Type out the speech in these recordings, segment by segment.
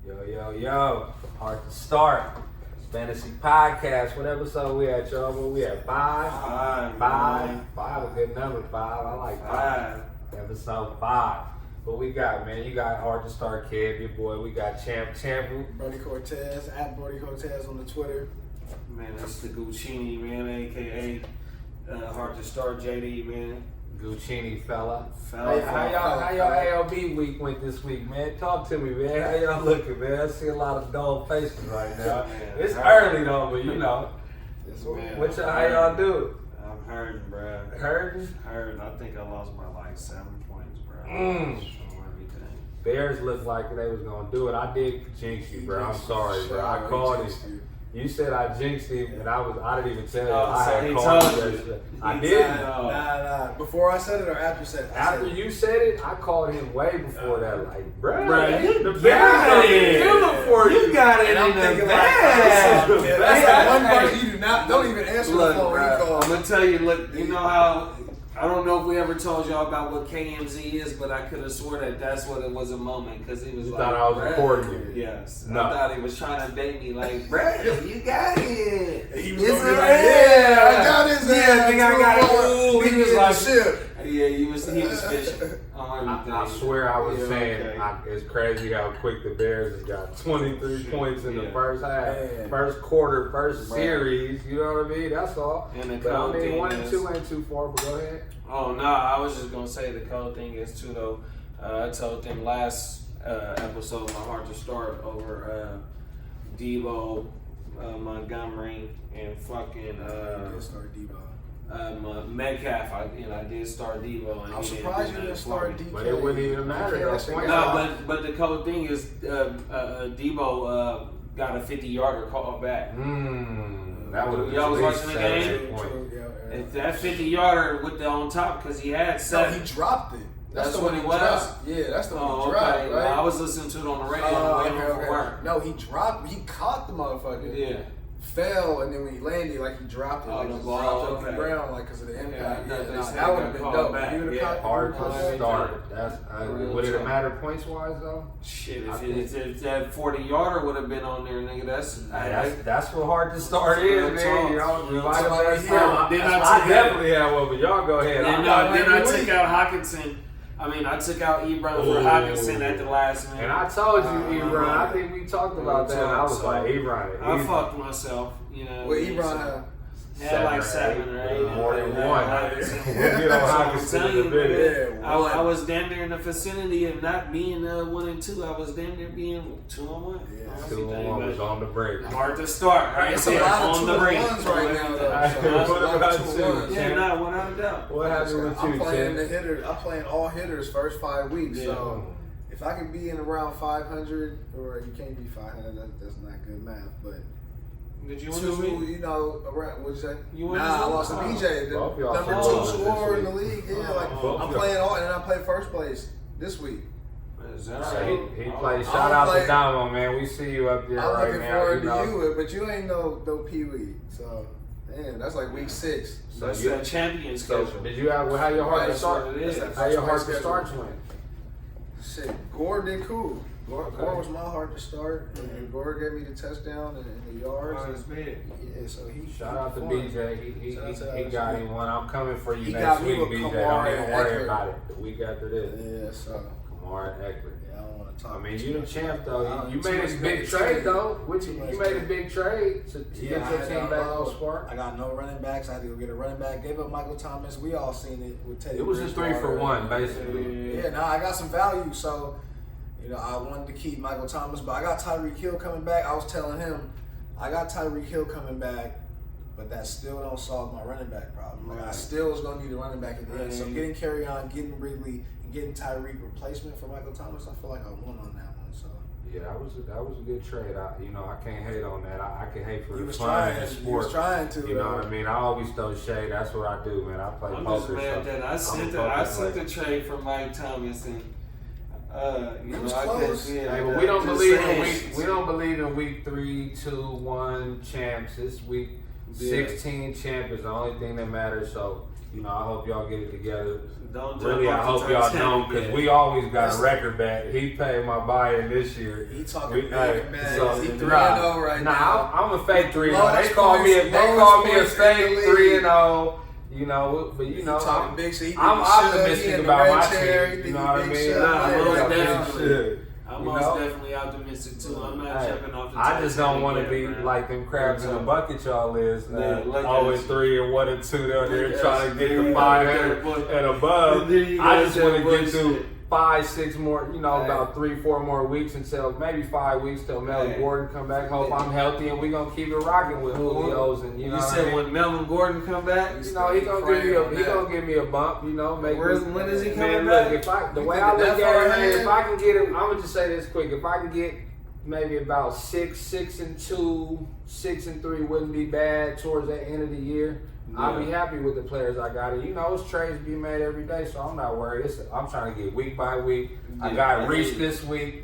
Yo. Hard to start. Fantasy podcast. What episode we at, y'all? Where we at? Five. Five, a good number. Five. I like five. Episode 5. What we got, man? You got Hard to Start Kid, your boy. We got Champ. Brody Cortez, at Brody Cortez on the Twitter. Man, that's the Guccini, man, a.k.a. Hard to Start JD, man. Guccini fella. Hey, how y'all ALB week went this week, man? Talk to me, man. How y'all looking, man? I see a lot of dull faces right now. It's early though, but you know. How y'all do? I'm hurting, bro. Hurting? Hurting. I think I lost by like 7 points, bro. From everything. Bears looked like they was gonna do it. I did jinx you, bro. I'm sorry, bro. I called it. You said I jinxed him, and I didn't even tell you. I had called you. I didn't. Nah. Before I said it or after you said it? After you said it, I called him way before that. Like, bro, you the Bears it. feeling for you. You got it in the bag. That's the one person you don't even answer the phone when you call. I'm gonna tell you. Look, you know how. I don't know if we ever told y'all about what KMZ is, but I could have swore that that's what it was a moment because he was you like, thought I was recording you. Yes. No. I thought he was trying to bait me like, bro, you got it. He was gonna be like, yeah, I got his ass. I got it. He was like, shit. Yeah, he was fishing. I swear I was saying it's crazy how quick the Bears has got 23 points in the first half, first quarter, first series. You know what I mean? That's all. And the but I cold mean, thing 1 and is, 2 ain't too far. But go ahead. Oh no, I was just gonna say the cold thing is too though. I told them last episode my Hard to Start over Debo, Montgomery, and fucking Metcalf. I did start Debo. And I'm surprised you didn't start DK. But it wouldn't even matter. No, but the cold thing is Debo got a 50-yarder call back. That would have y'all was watching the game. If that 50-yarder with the on top because he had 7. No, he dropped it. That's the what one he was. Dropped. Yeah, that's the one he dropped. Okay. Right? I was listening to it on the radio on the way home from work. No, he dropped. He caught the motherfucker. Yeah. Fell, and then when he landed, like he dropped it, like the he ball, dropped it on the ground, like because of the impact. That would have been dope. Hard to start. Would it have mattered points wise though? Shit, if that 40-yarder would have been on there, nigga, that's what hard to start is, man. You know, I definitely have one, but y'all go ahead. Then I took out Hockenson. I took out Ebron for Hockenson at the last minute. And I told you, Ebron. I think we talked about that. And I was like, Ebron. I fucked myself, you know. Well, Ebron had like 7 or 8. More than one. We'll get on Hockenson in a minute. I was damn near in the vicinity of not being 1 and 2. I was damn near being 2 and 1. 2 and 1 was on the break. Hard to start, right? It's a lot of 2 and 1s right now, though. What about you? Yeah, not without a doubt. What happened with you, I'm playing the hitters. I'm playing all hitters first 5 weeks. Yeah. So if I can be in around 500, or you can't be 500, that's not good math, but. Did you win 2, this week? around, what'd you say? You won I lost to BJ, the number 2 scorer in the league. Yeah, I'm playing all, and I played first place this week. Is that So right? he played. Shout out to Damo, man. We see you up there I'm right looking now. forward to you, but you ain't no Pee-wee. So, man, that's like week 6. So that's the champion schedule. Did you have how your Hard to Start? How your Hard to Start went? Shit, Gore did cool. Gore was my Hard to Start. And Gore gave me the touchdown and the yards. Oh, that's big. Yeah, so he shout out to BJ. He got him one. I'm coming for you he next got me week, with BJ. Kamara Don't even worry Eckler. about it. The week after this. Yeah, so Kamara Eckler. Yeah, I don't want to talk. I mean, you the champ though. You too made much a big negativity. trade though. You made a negativity. big trade to get your team back on spark. I got no running backs. I had to go get a running back. Gave up Michael Thomas. We all seen it with Teddy. It was a 3-for-1 basically. Yeah, now I got some value. So, I wanted to keep Michael Thomas, but I got Tyreek Hill coming back. I was telling him, I got Tyreek Hill coming back, but that still don't solve my running back problem. Like, I still was going to need a running back at the end. So getting Kerryon, getting Ridley, and getting Tyreek replacement for Michael Thomas, I feel like I won on that one. So yeah, that was a good trade. I can't hate on that. I can hate for the fun trying, and the sport. He was trying to. You know what I mean? I always throw shade. That's what I do, man. I play I'm poker. just mad that I sent the trade for Mike Thomas and. It was close. Hey, but we don't believe in week 3, 2, 1 champs. It's week 16 champ is the only thing that matters. So I hope y'all get it together. Don't Really, I hope y'all don't, because we always got a record bet. He paid my buy-in this year. He talking big, man. He 3-0 right now. Nah, I'm a fake 3-0. They call me a fake 3-0. But he talking big shit. I'm optimistic about my team. You know what I mean? I'm most definitely optimistic too. I'm not jumping off the I just don't want to be like them crabs in a bucket y'all is. 0-3 and 1-2 down there trying to get the 500 and above. I just want to get through 5-6 more, about 3-4 more weeks until maybe 5 weeks till Melvin Gordon come back. Hope I'm healthy and we gonna keep it rocking with Julio's and you said when Melvin Gordon come back, he gonna give me a bump. When is he coming back? Look, the way I look at it, if I can get him, I'm gonna just say this quick. If I can get maybe about 6-2, 6-3 wouldn't be bad towards the end of the year. Yeah. I'll be happy with the players I got. It's trades be made every day, so I'm not worried. I'm trying to get week by week. Yeah, I got Reese this week.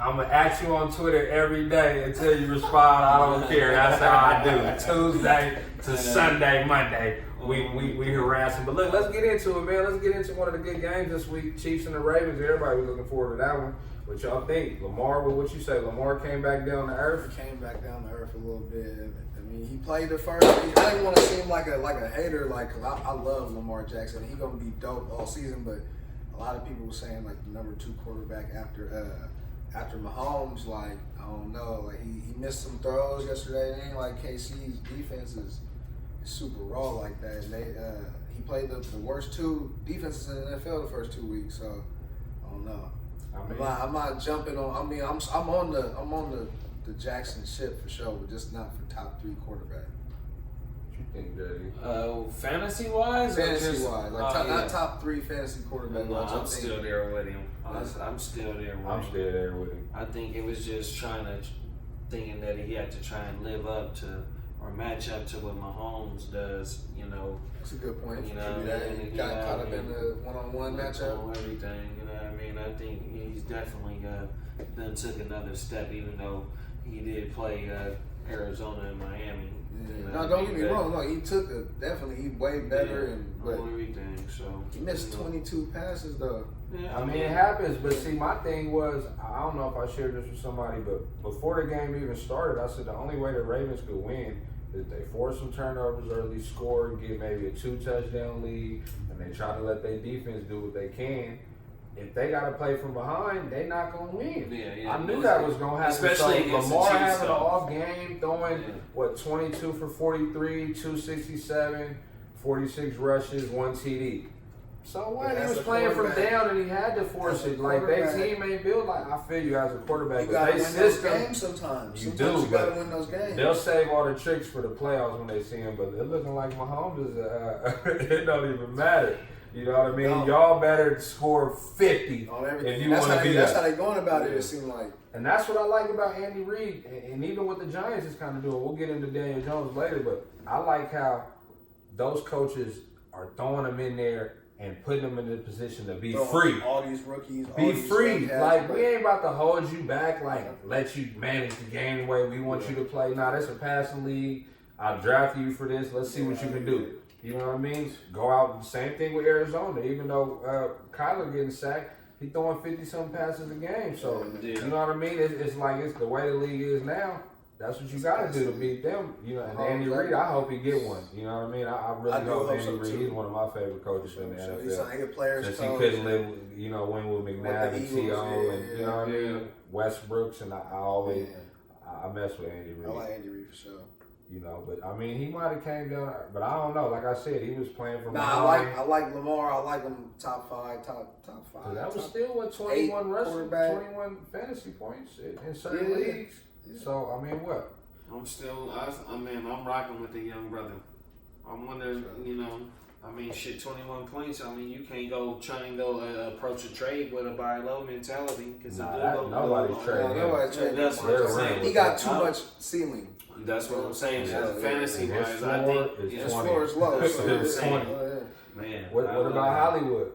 I'm going to at you on Twitter every day until you respond. I don't care. That's how I do it. Tuesday to Sunday, Monday, we harassing. But look, let's get into it, man. Let's get into one of the good games this week. Chiefs and the Ravens. Everybody was looking forward to that one. What y'all think? Lamar, what you say? Lamar came back down to earth? Came back down to earth a little bit. I mean, he played the first. I didn't want to seem like a hater, cause I love Lamar Jackson. He gonna be dope all season. But a lot of people were saying the number 2 quarterback after Mahomes. I don't know. He missed some throws yesterday. It ain't like KC's defense is super raw like that. And he played the worst 2 defenses in the NFL the first 2 weeks. So I don't know. I'm not jumping on. I mean, I'm on the Jackson ship for sure, but just not for top 3 quarterback. What you think, Daddy? Fantasy wise, not top 3 fantasy quarterback. No, I'm still there with him. I'm still there with him. I think it was just thinking that he had to try and live up to or match up to what Mahomes does. That's a good point. He got caught up in the one-on-one matchup. Everything. I think he's definitely then took another step, even though he did play Arizona and Miami. No, don't get me wrong. No, he took definitely. He way better but everything. So he missed 22 passes though. Yeah, it happens. But see, my thing was, I don't know if I shared this with somebody, but before the game even started, I said the only way the Ravens could win is they force some turnovers early, score, and get maybe a 2-touchdown lead, and they try to let their defense do what they can. If they got to play from behind, they not going to win. I knew that was going to happen. Especially against Lamar the Chiefs, having an off game, throwing, 22 for 43, 267, 46 rushes, 1 TD. So what? He was playing from down and he had to force it. Their team ain't built I feel you as a quarterback. You got to win those games sometimes. You got to win those games. They'll save all the tricks for the playoffs when they see him, but they're looking like Mahomes is, it don't even matter. You know what I mean? No. Y'all better score 50 on everything. If you want to be That's how they going about it seems like. And that's what I like about Andy Reid, and even what the Giants is kind of doing. We'll get into Daniel Jones later, but I like how those coaches are throwing them in there and putting them in the position to be free. All these rookies. Be free. We ain't about to hold you back, let you manage the game the way we want you to play. Nah, that's a passing league. I'll draft you for this. Let's see what you can do. You know what I mean? Go out. Same thing with Arizona. Even though Kyler getting sacked, he throwing 50-something passes a game. So, you know what I mean? It's the way the league is now. That's what you got to do to beat them. And Andy Reid, I hope he get one. You know what I mean? I really hope Andy Reid. He's one of my favorite coaches in the NFL. He's a good player. Since he couldn't live, win with McNabb and T.O. and you know what I mean? Westbrooks, and I mess with Andy Reid. I like Andy Reid for sure. But he might have came down. But I don't know. Like I said, he was playing from behind. I like Lamar. I like him top 5. So that was still 21 rushing, 21 fantasy points in certain leagues. Yeah. So what? I'm rocking with the young brother. I'm wondering, 21 points. You can't try and approach a trade with a buy low mentality. Nobody's trading. Nobody's trading. He got too much ceiling. That's what I'm saying. Fantasy wise, I think his floor is low. It's 20. Man, what about Hollywood?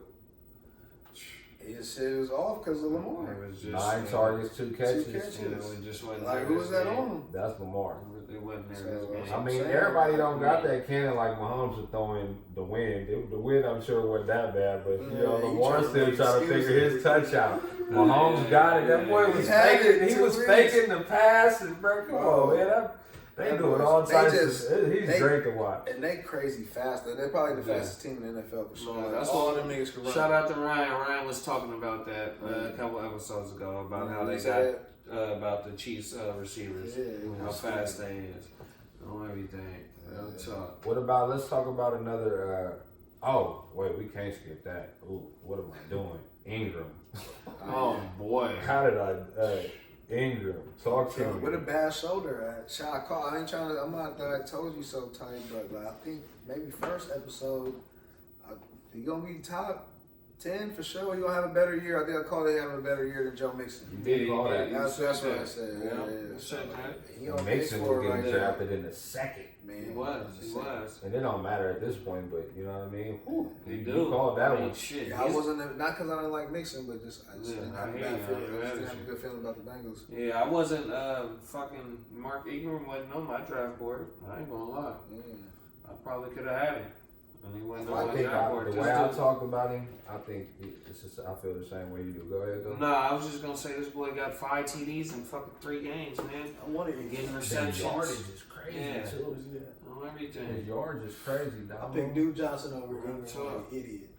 His This shit was off because of Lamar. It was just 9 targets, 2 catches. You know, it just wasn't Like, there who was this that game. on? That's Lamar. It wasn't there So, this game. I mean, saying, everybody don't got yeah. that cannon like Mahomes to throw in the wind. The wind, I'm sure, wasn't that bad, but you know, Yeah, he Lamar trying to still make trying to figure excuses. his touch out. Mahomes got it. That boy was He had faking. it He 2 was weeks. faking the passes, bro. Come Bro. on, man. They That doing was- all they types just- of. He's they- great to watch. And they crazy fast. They're probably the Yeah. fastest team in the NFL for sure. Yeah, Like, that's all what- them niggas can run. Shout out to Ryan. Ryan was talking about that a couple episodes ago about how they got said, about the Chiefs receivers, Yeah, it how was fast they is on everything. Real talk. What about? Let's talk about another. Oh wait, we can't skip that. Ooh, what am I doing? Ingram. Oh boy. How did I? Ingram, talk to me. with a bad shoulder. Shot call. I ain't trying to. I'm not that I told you so tight, but like, I think maybe first episode, he gonna be top 10 for sure. He gonna have a better year. I think I called it having a better year than Joe Mixon. You did call that. That's what I said. Yeah, Yeah. said that. He on pace Mason for was it right getting there. drafted in the second. Man, He was. And it don't matter at this point, but you know what I mean? Whew, He you do. called that I mean, one. shit. Yeah, I wasn't not because I didn't like Mixon, but just I just Yeah, didn't have a I bad hear you. feeling. I I just hear didn't have a you. good feeling about the Bengals. Yeah, I wasn't fucking Mark Ingram wasn't on my draft board. I ain't gonna lie. Yeah. I probably could have had him. And he wasn't I on my think draft board. the Just way I to- talk about him, I think it's just, I feel the same way you do. Go ahead, though. Nah, I was just gonna say this boy got 5 TDs in fucking 3 games, man. I wanted to Getting The receptions. yardage is crazy, Yeah. too. On everything. His yards is crazy, I dog. picked Duke Johnson over Ingram. Tough. Like an idiot.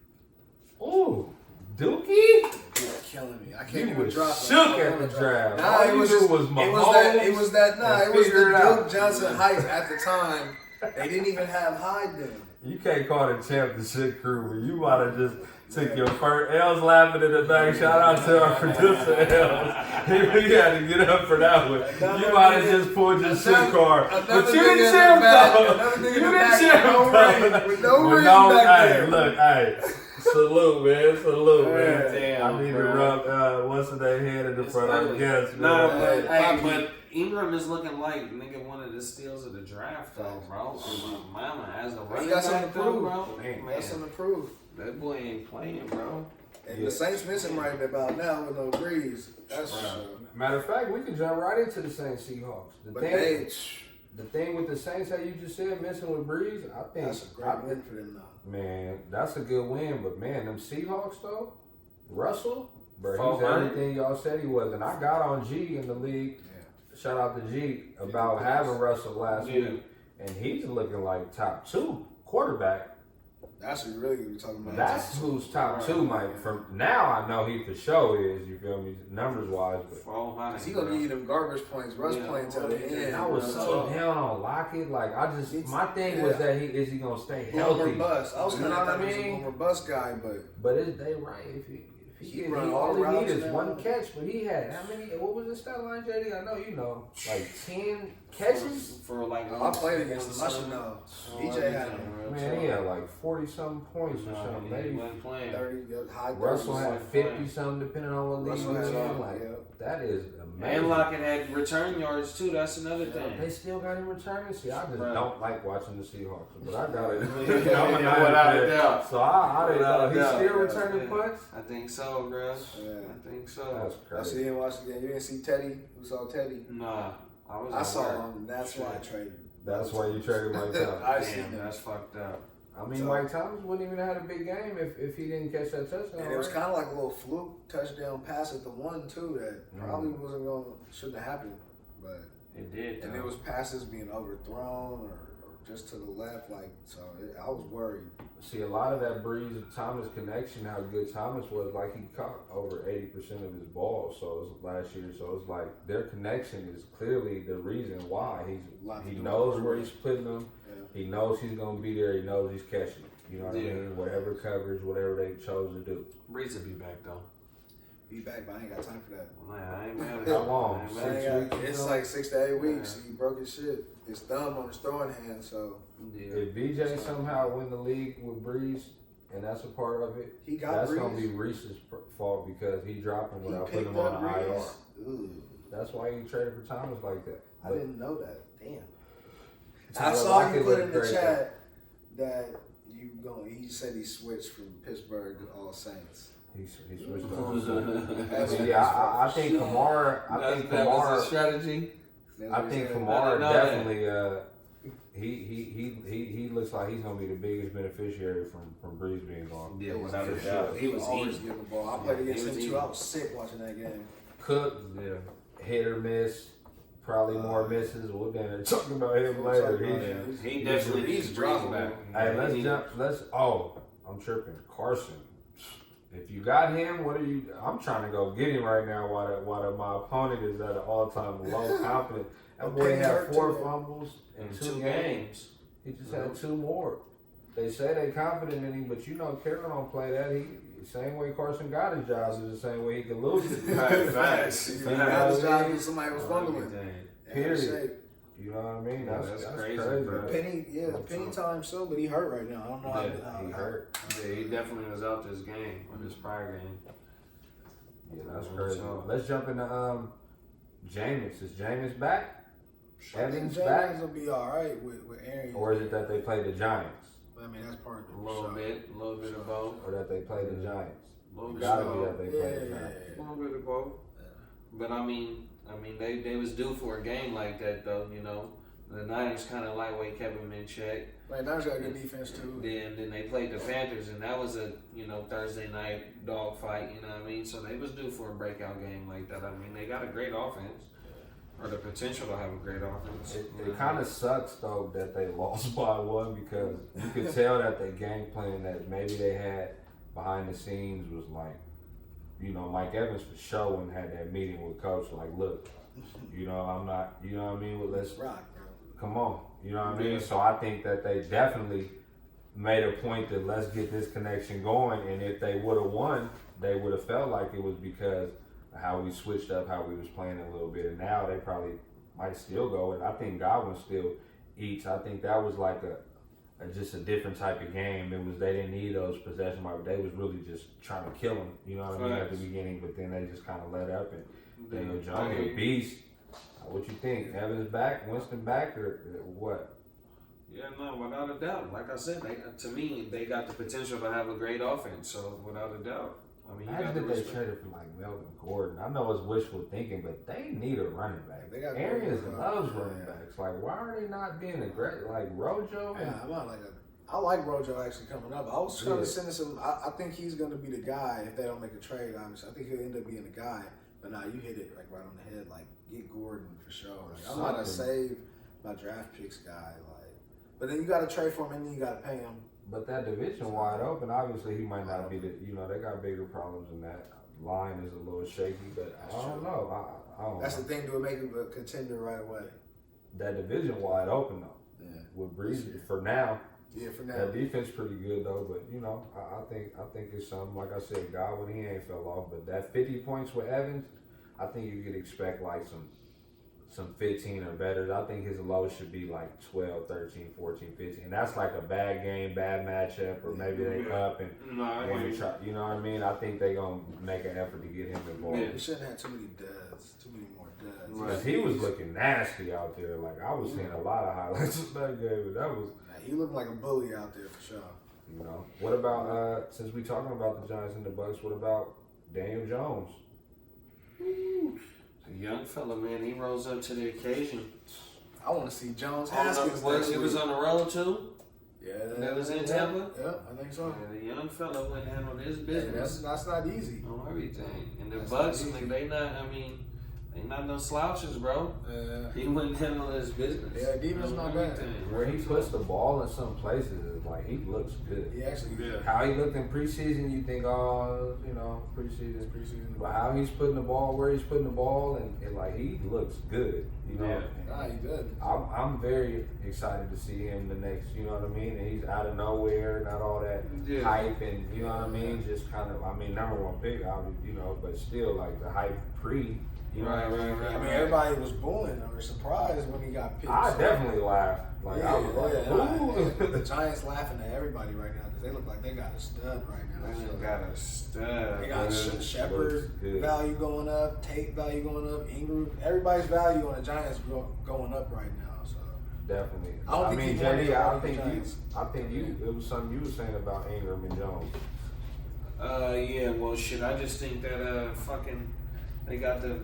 Ooh, Dookie? He's killing me. I can't You even was drop him. shook I at can't the even draft. Nah, All it you was knew just, was it was Mahomes that. It was that. Nah, and it was the figure it out. Duke Johnson hype at the time. They didn't even have Hyde then. You can't call the champ the shit crew, but you might have just took your first. L's laughing in the back. Shout out to our producer, L's. He had to get up for that one. You might have just pulled your shit card. But you didn't champ, though. You didn't champ, with no ring back there. Look, hey. Salute, man. Salute, man. Damn, I need bro. to rub, what's the name, head in the front of our guests, man. Nah, but Yeah, hey, but Ingram is looking like nigga one of the steals of the draft though, bro. And my mama as a running got something back to though, prove. bro. Man, That's something to prove. That boy ain't playing, bro. And Yeah. the Saints miss him right about now with no Breeze. That's for sure. Matter of fact, we can jump right into the Saints Seahawks. But they, The thing with the Saints, how you just said, missing with Breeze, I think that's a great win for them now. man, that's a good win. But man, them Seahawks though, Russell, bro, he's 400. everything y'all said he was. And I got on G in the league. Shout out to G about having Russell last Yeah. week, and he's looking like top 2 quarterback. That's what really we're talking about. That's who's top 2, Mike. From now, I know he for sure is. You feel me, numbers wise, but. 400. He gonna give you them garbage points. Russ Yeah. playing till the end. I was bro. so down on Lockett. Like I just, my thing was that is he gonna stay Boomer healthy? bust. I was You kind know of what I thought he was a mean? boomer bust guy, but But is they right? If He he run he all all he routes need is now. one catch, but he had how many? What was his stat line, JD? I know you know, like 10 catches. for like. I played against him. I should know. BJ had him. Man, he had like 40 something points or something. He Maybe wasn't playing. 30, high 30s. Russell had wasn't 50 playing. something, depending on what league Russell he was had in. all, Like yeah. that is amazing. And Lockett had return yards too. That's another They thing. still got him returning. See, I just Right. don't like watching the Seahawks, but I got it. Without a doubt. So I didn't know. Without a He's doubt. still returning Yeah. punts. I think so, bro. Yeah. I think so. That's I see crazy. him watch the game. You didn't see Teddy? Who saw Teddy? Nah, I was. I at saw work. him, and that's why I traded him. That's why you traded Mike Thomas. I seen Damn, him. that's fucked up. I mean, So- Mike Thomas wouldn't even have had a big game if he didn't catch that touchdown. And it was right? kind of like a little fluke touchdown pass at the one too that probably wasn't going, shouldn't have happened, but It did. and though. it was passes being overthrown or just to the left, like so. I was worried. See, a lot of that Breeze and Thomas connection, how good Thomas was, like he caught over 80% of his balls. So it was last year. So it's like their connection is clearly the reason why he knows where he's putting them. Yeah. He knows he's gonna be there. He knows he's catching it. You know what Yeah. I mean? Whatever coverage, whatever they chose to do. Breeze will be back though. Be back, but I ain't got time for that. Man, I ain't mad at How you. long? I ain't I mad Six at ain't got- weeks, it's you know? like 6 to 8 weeks. He broke his shit. His thumb on his throwing hand. So you. Yeah. If BJ somehow win the league with Breeze, and that's a part of it, he got that's Breeze. gonna be Reese's fault because he dropped him He without putting picked him on up the IR. Breeze. Ooh, That's why he traded for Thomas like that. I didn't know that. Damn. I Tyler saw Lockett you put looked in the great, chat that you going. He said he switched from Pittsburgh to All Saints. He switched on. That's- Yeah, I think Kamara. I think that was Kamara. a strategy. I think I Kamara didn't know definitely. He looks like he's gonna be the biggest beneficiary from Breeze being gone. Yeah, without a For doubt. sure. He was always eating. getting the ball. I played Yeah, against he him was too. eating. I was sick watching that game. Cook, hit or miss. Probably more misses. We'll then talk about him later. He definitely needs Breeze back. Hey, let's jump. I'm tripping. Carson. If you got him, what are you? I'm trying to go get him right now. While my opponent is at an all-time low confidence. That boy had 4 fumbles in 2 games. He just had 2 more. They say they confident in him, but you know Carroll don't play that. The same way Carson got his jobs is the same way he can lose it. Facts. He got his job because somebody was fumbling. Period. You know what I mean? That's crazy, bro. Penny time so, but he hurt right now. I don't know how he hurt. Yeah, he definitely was out this game, or this prior game. Yeah, that's crazy. Let's jump into Jameis. Is Jameis back? Evans back? Jameis will be all right with Aaron. Or is it that they play the Giants? I mean, that's part of it. A little bit of both. Or that they play the Giants? A little It bit gotta of be both. that they play the Giants. A little bit of both. But I mean, they was due for a game like that though. You know, the Niners kind of lightweight kept them in check. Right, Niners got a good defense too. Then they played the Panthers, and that was a Thursday night dog fight. You know what I mean? So they was due for a breakout game like that. I mean, they got a great offense, or the potential to have a great offense. It kind of sucks though that they lost by 1 because you could tell that the game plan that maybe they had behind the scenes was like, Mike Evans for sure and had that meeting with coach like, look, I'm not, you know what I mean? Well, let's rock, bro. Come on, you know what I mean? So I think that they definitely made a point that let's get this connection going, and if they would have won, they would have felt like it was because of how we switched up, how we was playing a little bit, and now they probably might still go, and I think Godwin still eats. I think that was like just a different type of game. It was, they didn't need those possessions, but they was really just trying to kill him, you know what I mean, at the beginning, but then they just kind of let up, and Daniel Jones, a beast. What you think? Evans back, Winston back, or what? Yeah, no, without a doubt. Like I said, to me, they got the potential to have a great offense. So without a doubt, I mean, Imagine if they traded for like Melvin Gordon. I know it's wishful thinking, but they need a running back. Arians loves running backs. Like, why are they not being a great like Rojo? I like Rojo actually coming up. I was trying to send him. I think he's going to be the guy if they don't make a trade. Obviously, I think he'll end up being the guy. But now you hit it like right on the head. Like, get Gordon for sure. Like, I'm gonna save my draft picks guy. Like, but then you got to trade for him and then you got to pay him. But that division wide open. Obviously, he might not be the. They got bigger problems than that. Line is a little shaky, but I don't know. I don't That's know. the thing to make him a contender right away. That division wide open though. Yeah. With Breeze for now. Yeah, for now. That defense pretty good though, but I think it's something. Like I said, Godwin, he ain't fell off, but that 50 points with Evans, I think you could expect like some 15 or better. I think his low should be like 12, 13, 14, 15. And that's like a bad game, bad matchup, or maybe they up and want to try. You know what I mean? I think they gonna make an effort to get him involved. He shouldn't have too many duds, too many more duds. Because he was looking nasty out there. Like I was seeing a lot of highlights of that game, but that was. He looked like a bully out there for sure. What about since we talking about the Giants and the Bucks? What about Daniel Jones? A young fella, man, he rose up to the occasion. I want to see Jones Haskins. He was on the road too. Yeah, that was in Tampa. Yeah, I think so. Yeah, the young fella went and handled his business. That's not easy. On everything, and the Bucks, they not. I mean, they not no slouches, bro. He went and handled his business. Yeah, defense not bad. Where he puts the ball in some places is like he looks good. He actually did. How he looked in preseason, you think, preseason. But how he's putting the ball, where he's putting the ball, and like he looks good. Nah, he did. I'm very excited to see him the next. You know what I mean? And he's out of nowhere, not all that hype, and you know what I mean. Just kind of, number 1 pick, obviously, but still like the hype pre. Right. I mean, everybody was booing or surprised when he got picked. I definitely laughed. Like I was like, the Giants laughing at everybody right now because they look like they got a stud right now. They got a stud. They got Shepard value going up, Tate value going up, Ingram. Everybody's value on the Giants going up right now. So definitely. I JD, I think it was something you were saying about Ingram and Jones. Yeah, well, shit, I just think that they got the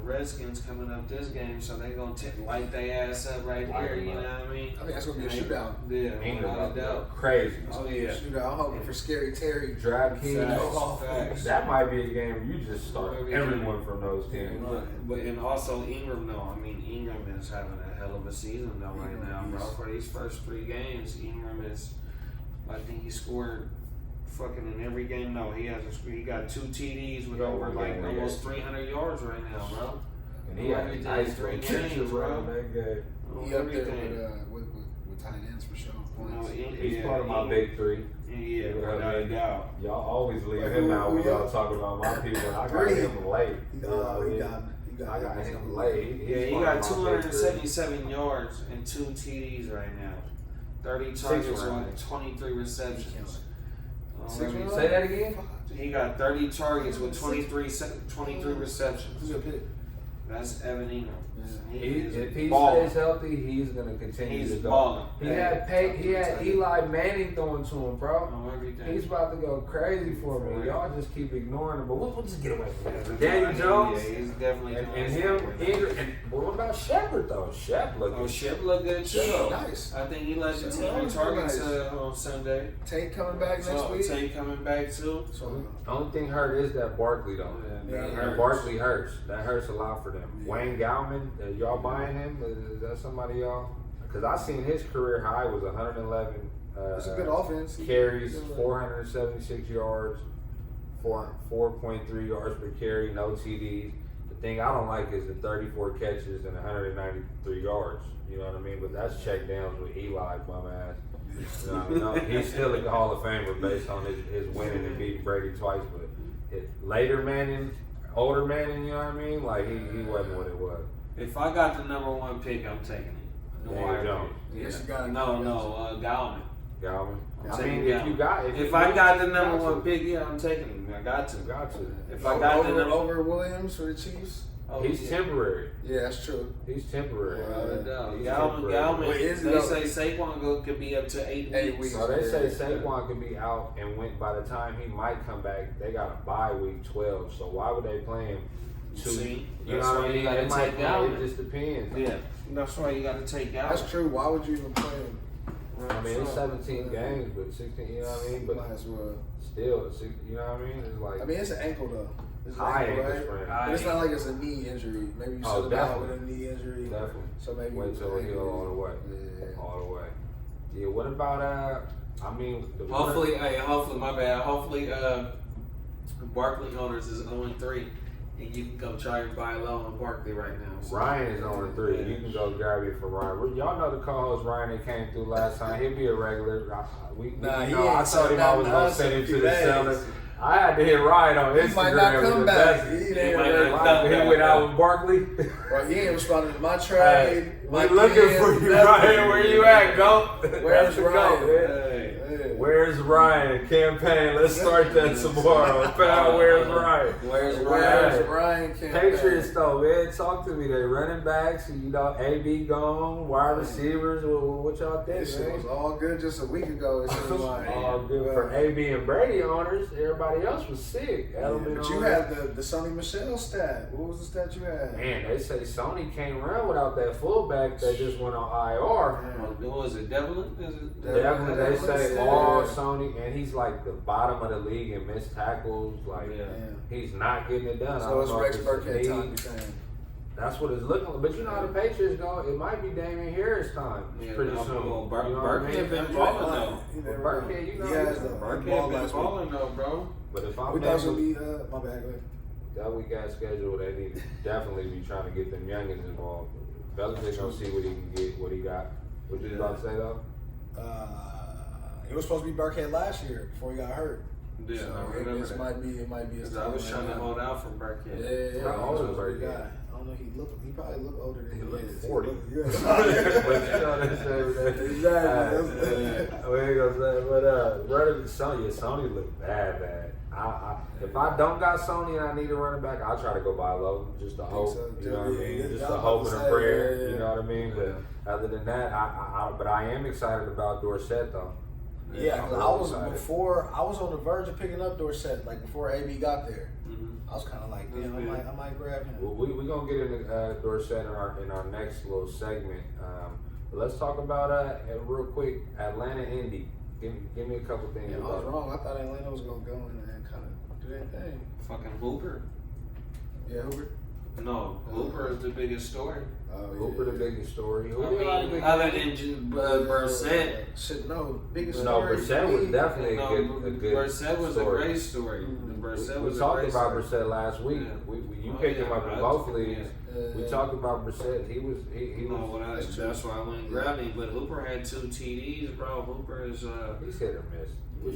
Redskins coming up this game, so they gonna light their ass up right here. You know what I mean? I think that's gonna be a shootout. Yeah, without a doubt. Crazy. Oh yeah. Shootout. I'm hoping for Scary Terry. DraftKings. Facts. That might be a game where you just start Maybe everyone from those teams. But and also Ingram though. I mean Ingram is having a hell of a season though right now, bro. For these first 3 games, Ingram is. I think he scored fucking in every game. No, he got 2 TDs with over like almost 300 yards right now, bro. And he had a nice 3 catches games, bro. around that game. He up there with tight ends for sure. He's part of my big 3. Yeah, without a doubt. Y'all always leave him out when y'all talk about my people. I got him late. I got him late. Yeah, he got 277 yards and 2 TDs right now. 30 targets on 23 receptions. Say that again? He got 30 targets with 23 receptions. Who's your pick? That's Evan Ingram. If he balling. stays healthy, he's gonna continue to go. Balling. He had Eli Manning throwing to him, bro. Everything. He's about to go crazy for me. Right. Y'all just keep ignoring him, but we'll just get away from that. Yeah, Daniel Jones, yeah, he's definitely and him, Ingram, and what about Shepard though? Shep look good. Shep look good too. Nice. I think he led the Shep team in always targets nice. on Sunday. Tate coming back next week. Tate coming back too. So, The only thing hurt is that Barkley though. Yeah, And Barkley hurts. That hurts a lot for them. Yeah. Wayne Gallman, y'all buying him? Is that somebody y'all? Because I seen his career high was 111 it's a good offense. carries, 476 yards, 4.3 yards per carry, no TDs. The thing I don't like is the 34 catches and 193 yards. You know what I mean? But that's check downs with Eli, bum ass. You know what I mean? He's still a Hall of Famer based on his winning and beating Brady twice. But later Manning, older Manning, you know what I mean? Like he wasn't what it was. If I got the number 1 pick, I'm taking it. Daniel Jones. Yes, you got it. Gallman. Galvin. I'm I taking mean, if you got, if I got the number 1 pick, yeah, I'm taking him. I got to. If I got the number over Williams for the Chiefs. He's temporary. Yeah, that's true. He's temporary. Galvin. Wait, They say Saquon could be up to 8 weeks. So they say Saquon could be out, and by the time he might come back, they got a bye week 12. So why would they play him? See, You know what I mean? It might Galvin. It just depends. Yeah, that's why you got to take Galvin. That's true. Why would you even play him? I mean, it's 17 games, but 16. You know what I mean? But Might as well. still, you know what I mean? It's like I mean, it's an ankle though. It's an high ankle, ankle right? sprain. But it's not like it's a knee injury. Maybe you Oh, sit him out definitely. with a knee injury. Definitely. So maybe Wait till it heal all the way. Yeah. All the way. Yeah. What about I mean, Hopefully, my bad. Hopefully, Barkley owners is 0-3, and you can go try and buy low on Barkley right now. So. Ryan is on 3. You can go grab it for Ryan. Y'all know the co-host Ryan that came through last time. He'll be a regular. I told him I was gonna send him to the Sellers. I had to hit Ryan on Instagram. He might not come back. He went out with Barkley. Well, he ain't responding to my trade. We're looking for you, Ryan. Where you at, go? Where's Ryan? Hey. Where's Ryan? Campaign. Let's start that tomorrow. Pal, where's Ryan? Where's Ryan? Patriots though, man. Talk to me. They running backs, AB gone, wide receivers. What y'all think, This shit man? was all good just a week ago. It seemed like. All good for AB and Brady owners. Everybody else was sick. But you had the Sony Michel stat. What was the stat you had? Man, they say Sony can't run without that fullback that just went on IR. What was it, Devlin? Devlin, they say all Sony, and he's like the bottom of the league in missed tackles. Like, he's not getting it done. So it's Rex Burkhead time, you're saying? That's what it's looking like. But you know how the Patriots go, it might be Damian Harris time pretty soon. Well, Burkhead been balling though. Burkhead, you know, Burkhead been balling though, bro. But if I'm we thought it would be, my bad, go ahead. that week got scheduled, they need to definitely be trying to get them youngins involved. Belichick gonna see what he can get, what he got. What you about to say though? It was supposed to be Burkhead last year before he got hurt. Yeah, So I remember that. It might be his I was time trying to right hold now. out for Burkhead. Yeah, How old is he's a Burkhead? guy. I don't know. He probably look older than he look is. 40. But you know Exactly. We ain't gonna say, but running Sony look bad. If I don't got Sony and I need a running back, I'll try to go buy low, just to hope. so, You know what I mean? yeah, Just I a was hope about and to a say, prayer. yeah. You know what I mean? But other than that, but I am excited about Dorsett though. Yeah, I'm because really excited. I was on the verge of picking up Dorsett, like before AB got there. I was kind of like, damn, I might grab him. Well, we're gonna get into Dorsett in our next little segment. But let's talk about real quick Atlanta Indy. Give me a couple things. Yeah, I about was it. wrong. I thought Atlanta was gonna go in there and kind of do that thing. Fucking Hooper. Yeah, Hooper. No, Hooper is the biggest story. Oh, yeah. Hooper the biggest story. I Who did a lot of mean, big other games? than Brissett. Shit, no, biggest No, story. Brissett was definitely No, a good Brissett was story. a great story. Brissett We was talked a great about story. Brissett last week. Yeah. You Oh, picked yeah, him up in I- both yeah. leagues. We talked about Brissett. He was. That's why I went and grabbed him. But Hooper had 2 TDs, bro. Hooper is He's hit or miss.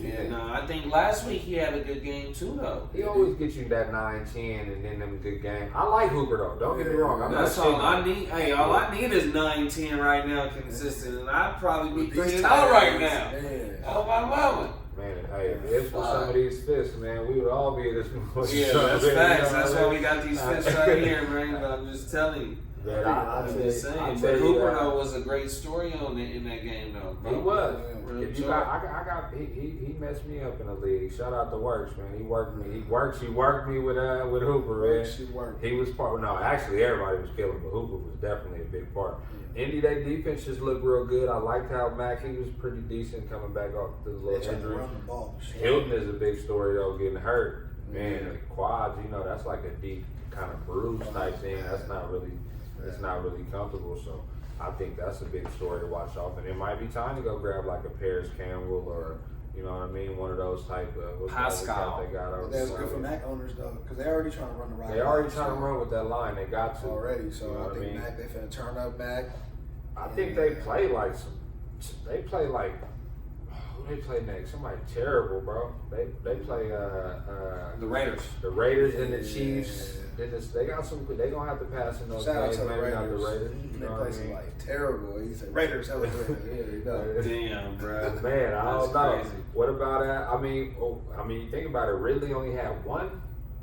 yeah. No, I think last week he had a good game too, though. He always gets you that 9-10 and then them good games. I like Hooper though. Don't get me wrong. I'm That's not all I shitting. need. Hey, all I need is 9-10 right now, consistent, and I'd probably be These 3-0 times, right now. Man. Oh my mama. Man, hey, if it's for some of these fists, man, we would all be in this movie. Yeah, that's facts. That's why we got these fists right here, man. But I'm just telling you. Man, I'm just saying. But Hooper though was a great story in that game though. Bro. He was. Real If you talk. got, he messed me up in the league. Shout out to Works, man. He worked me. He worked me with Hooper, man. She worked. He was part. No, actually, everybody was killing, but Hooper was definitely a big part. Indy, their defense just looked real good. I liked how Mack, he was pretty decent coming back off the They little tried to injury. run the ball. Hilton is a big story though, getting hurt. Man, the quads, that's like a deep kind of bruise type thing. That's not really, it's not really comfortable. So I think that's a big story to watch off. And it might be time to go grab like a Paris Campbell or, you know what I mean, one of those type of what's the other Pascal. cat they got over That's there? good for Mac owners though, because they're already trying to run the right. They already trying to run with that line. They got to already. So You know I what think mean? Mac they finna turn up Mac. I think they play like they play like who they play next? Somebody terrible, bro. They play The Raiders. the Raiders and the Chiefs. They got some. They gonna have to pass in those Shout out games. to the Maybe not the Raiders. Raiders. They You know play what I some mean? like terrible. He said Raiders hella good. Yeah, you know. Damn, bro. Man, I That's don't know. crazy. What about that? I mean, you think about it. Ridley only had one.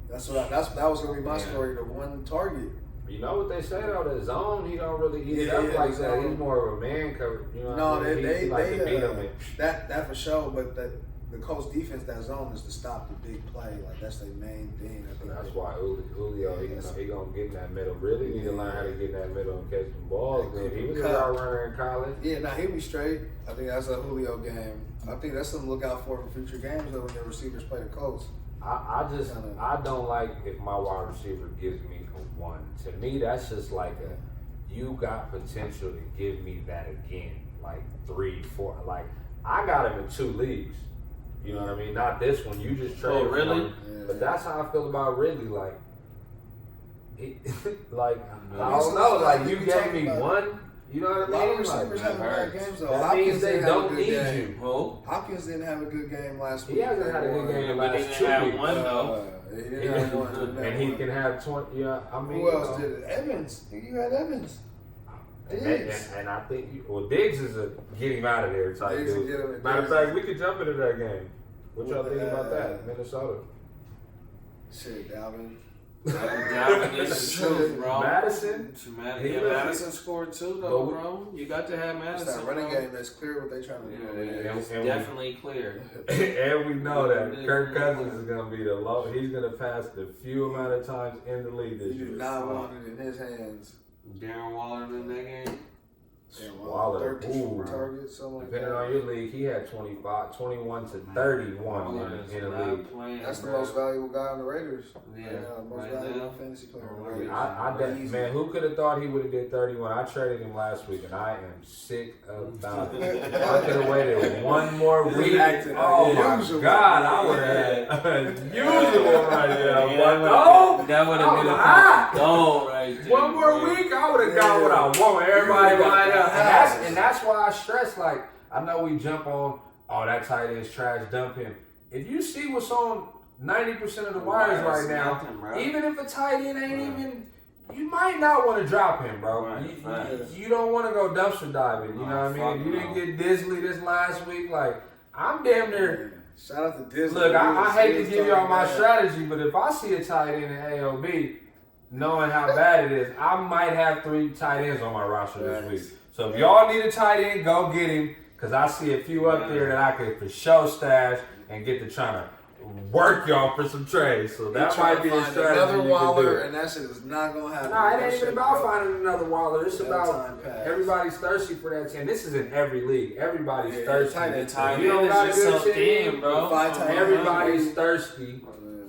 That was gonna be my story. The one target. You know what they say though? The zone, he don't really eat Yeah, up yeah, like the that. zone. He's more of a man cover. You know No, what I mean? they He like to beat him. And, that for sure. But the Colts defense, that zone is to stop the big play. Like that's their main thing. I think that's they- why Julio, he gonna get in that middle. Really need to learn how to get in that middle and catch some balls. Yeah, Man. He was a cut. route runner in college. Yeah, nah, he'll be straight. I think that's a Julio game. I think that's something to look out for future games though when their receivers play the Colts. I don't like if my wide receiver gives me a 1. To me, that's just like you got potential to give me that again, like 3, 4. Like I got him in 2 leagues. You know what I mean? Not this one. You just traded. Oh, really? for him. But that's how I feel about Ridley. Like, I There's don't a know. lot Like of you people gave talking me about- 1. You know what I A mean? lot of Like, receivers having bad hurts. games though. that Hopkins means they didn't have a don't good need game. you. Who? Hopkins didn't have a good game last week. He hasn't had a good game in the But he last didn't 2 have weeks. one, though. He didn't have one. And he can have 20. Yeah, I mean, Who else did it? Evans. You had Evans. Diggs. And I think, Diggs is a get him out of there type Diggs will dude. get him- Matter of Diggs- fact, we could jump into that game. What y'all think about that, Minnesota? Shit, Dalvin. Dalvin is the truth, bro. Madison? Madison scored 2 though, bro. You got to have It's Madison. that running bro. game that's clear what they trying to do. Yeah, Yeah, it's And- definitely clear. And we know that Kirk Cousins is going to be the low. He's going to pass the few amount of times in the league this He year. did not want it in his hands. Darren Waller in that game. Waller, 13 ooh. targets, something like Depending that. on your league, he had 21 to 31 Waller is in the not league. playing, That's the bro. most valuable guy on the Raiders. Yeah, Most right valuable now. fantasy player on the Right. Raiders. Man, who could have thought he would have did 31? I traded him last week, and I am sick about it. I could have waited one more week. Acting Oh like my usual. God, I would have had usual right there. Yeah, But no, that would have been a hot. goal right there. One more bro. week, I would have got what I want. Everybody Yeah. lined up, Yeah. and that's why I stress. Like I know we jump on, oh that tight end's trash, dump him. If you see what's on 90% of the wires right now, Nothing, bro. even if a tight end ain't even, you might not want to drop him, bro. Right, You don't want to go dumpster diving. You know what I mean? fuck If you no. didn't get Disley this last week, like I'm damn near. Shout out to Disney. Look, I hate to give y'all my strategy, but if I see a tight end in AOB, knowing how bad it is, I might have 3 tight ends on my roster this week. So if y'all need a tight end, go get him. Because I see a few up there that I could for sure stash and get to trying to work y'all for some trades. So that might be a strategy. Another you can Waller, do. and that shit is not gonna happen. Nah, it ain't even about finding another Waller. It's That about time passed. everybody's thirsty for that 10. This is in every league. Everybody's Yeah, thirsty. Tight You don't end got is a just good so team, thin, bro. Everybody's thirsty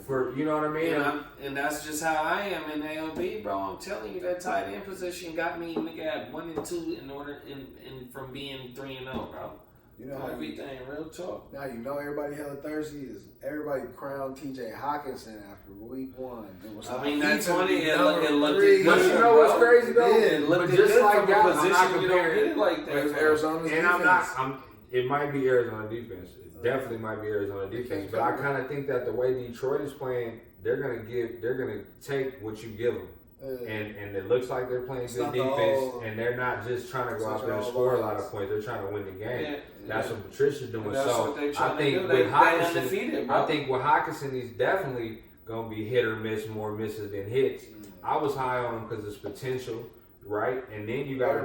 for, you know what I mean? And that's just how I am in ALB, bro. I'm telling you, that tight end position got me nigga at 1 and 2 in order in from being 3 and 0, bro. You know how Everything, real talk. now you know everybody hella thirsty is everybody crowned T.J. Hawkinson after week 1. It was I like, mean, he that took 20, the it number looked 3. good. But you know what's crazy though? It looked But just good like from that, a I'm not position you don't comparing. get it like It was that. Arizona's And defense. it might be Arizona defense. It definitely might be Arizona They defense. can't But I cover. kind of think that the way Detroit is playing, they're gonna take what you give them. And it looks like they're playing It's good not the defense, whole- and they're not just trying to go out there and all score a lies. lot of points. They're trying to win the game. Yeah, That's yeah. what Patricia's doing. That's So what they're I trying to think do. with They Hawkinson, undefeated, bro. I think with Hawkinson, he's definitely gonna be hit or miss, more misses than hits. I was high on him because his potential, right? And then you gotta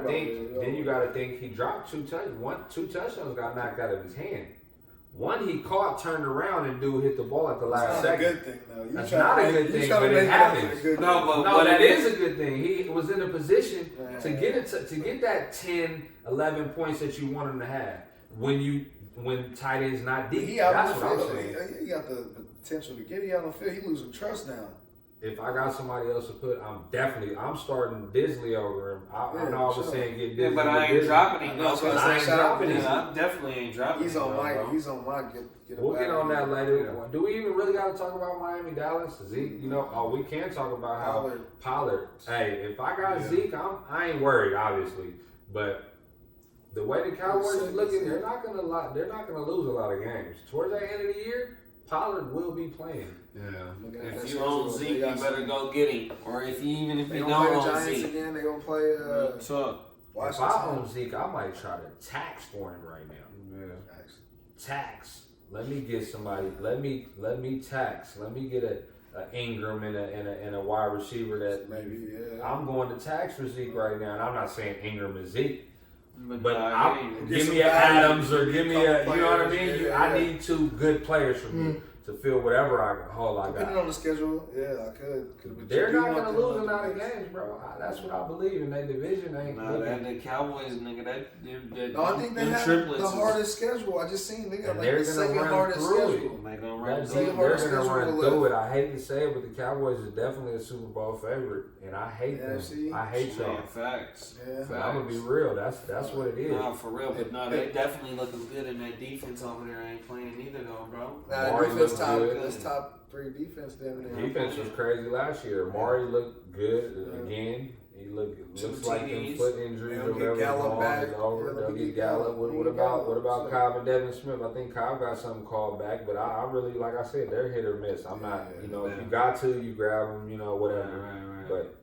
think, he dropped 2 touchdowns got knocked out of his hand. One he caught, turned around, and dude hit the ball at the last That's not a second. good thing, though. You That's try not to a make- good you thing, try to but it make it out happens. a good No, thing. but No, what that it is a good thing. He was in a position to Yeah. get it to get that 10, 11 points that you want him to have when tight end's not deep. He out That's on the what I'm field. saying. He got the potential to get it on the field. He losing trust now. If I got somebody else to put, I'm starting Disley over him. I know I was sure. saying get Disley. Yeah, but I ain't dropping him. That's what I ain't dropping him. I definitely ain't dropping He's him. on my. bro. He's on my. Get We'll get on that later. later. Do we even really got to talk about Miami, Dallas? Zeke, we can talk about how Pollard. Hey, if I got Zeke, I ain't worried, obviously. But the way the Cowboys is looking, they're not gonna lose a lot of games. Towards the end of the year, Pollard will be playing. Yeah. If you own Zeke, you better go get him. Or if you They don't gonna play the own Giants Zeke, again. They gonna play. talk. If Washington. I own Zeke, I might try to tax for him right now. Yeah. Tax. Let me get somebody. Let me tax. Let me get a Ingram and a wide receiver that Maybe. Yeah. I'm going to tax for Zeke right now. And I'm not saying Ingram is Zeke, but Get give some me an value. Adams or give me a. You know what I Players, mean? yeah, I yeah. need 2 good players for me to fill whatever hole I Depending got. on the schedule, yeah, I could. But They're you do not want gonna them lose a to lot of be- games, bro. That's what I believe. In that division ain't. Nah, looking- the Cowboys, nigga, No, I think they them have triplets the is- hardest schedule. I just seen they got And like they're the gonna second run hardest through it. schedule. They gonna That run Zeke, Zeke through they're hardest gonna schedule run left. through it. I hate to say it, but the Cowboys is definitely a Super Bowl favorite, and I hate Yeah, them. see? I hate y'all. Man, facts. Yeah. But I'm gonna be real. That's what it is. Nah, for real, but no, they definitely looking good in that defense over there. Ain't playing either though, bro. Nah, Maury defense looked top. good. That's top 3 defense. Then Defense was crazy last year. Maury looked good again. He looks 2 like them TDs. foot injuries They'll or get whatever Gallup long back. is over. Yeah, They'll they'll get get Gallup. Gallup. What They'll get about Gallup. Cobb and Devin Smith? I think Cobb got something called back, but I really, like I said, they're hit or miss. I'm not, if you got to, you grab them, whatever. Right. But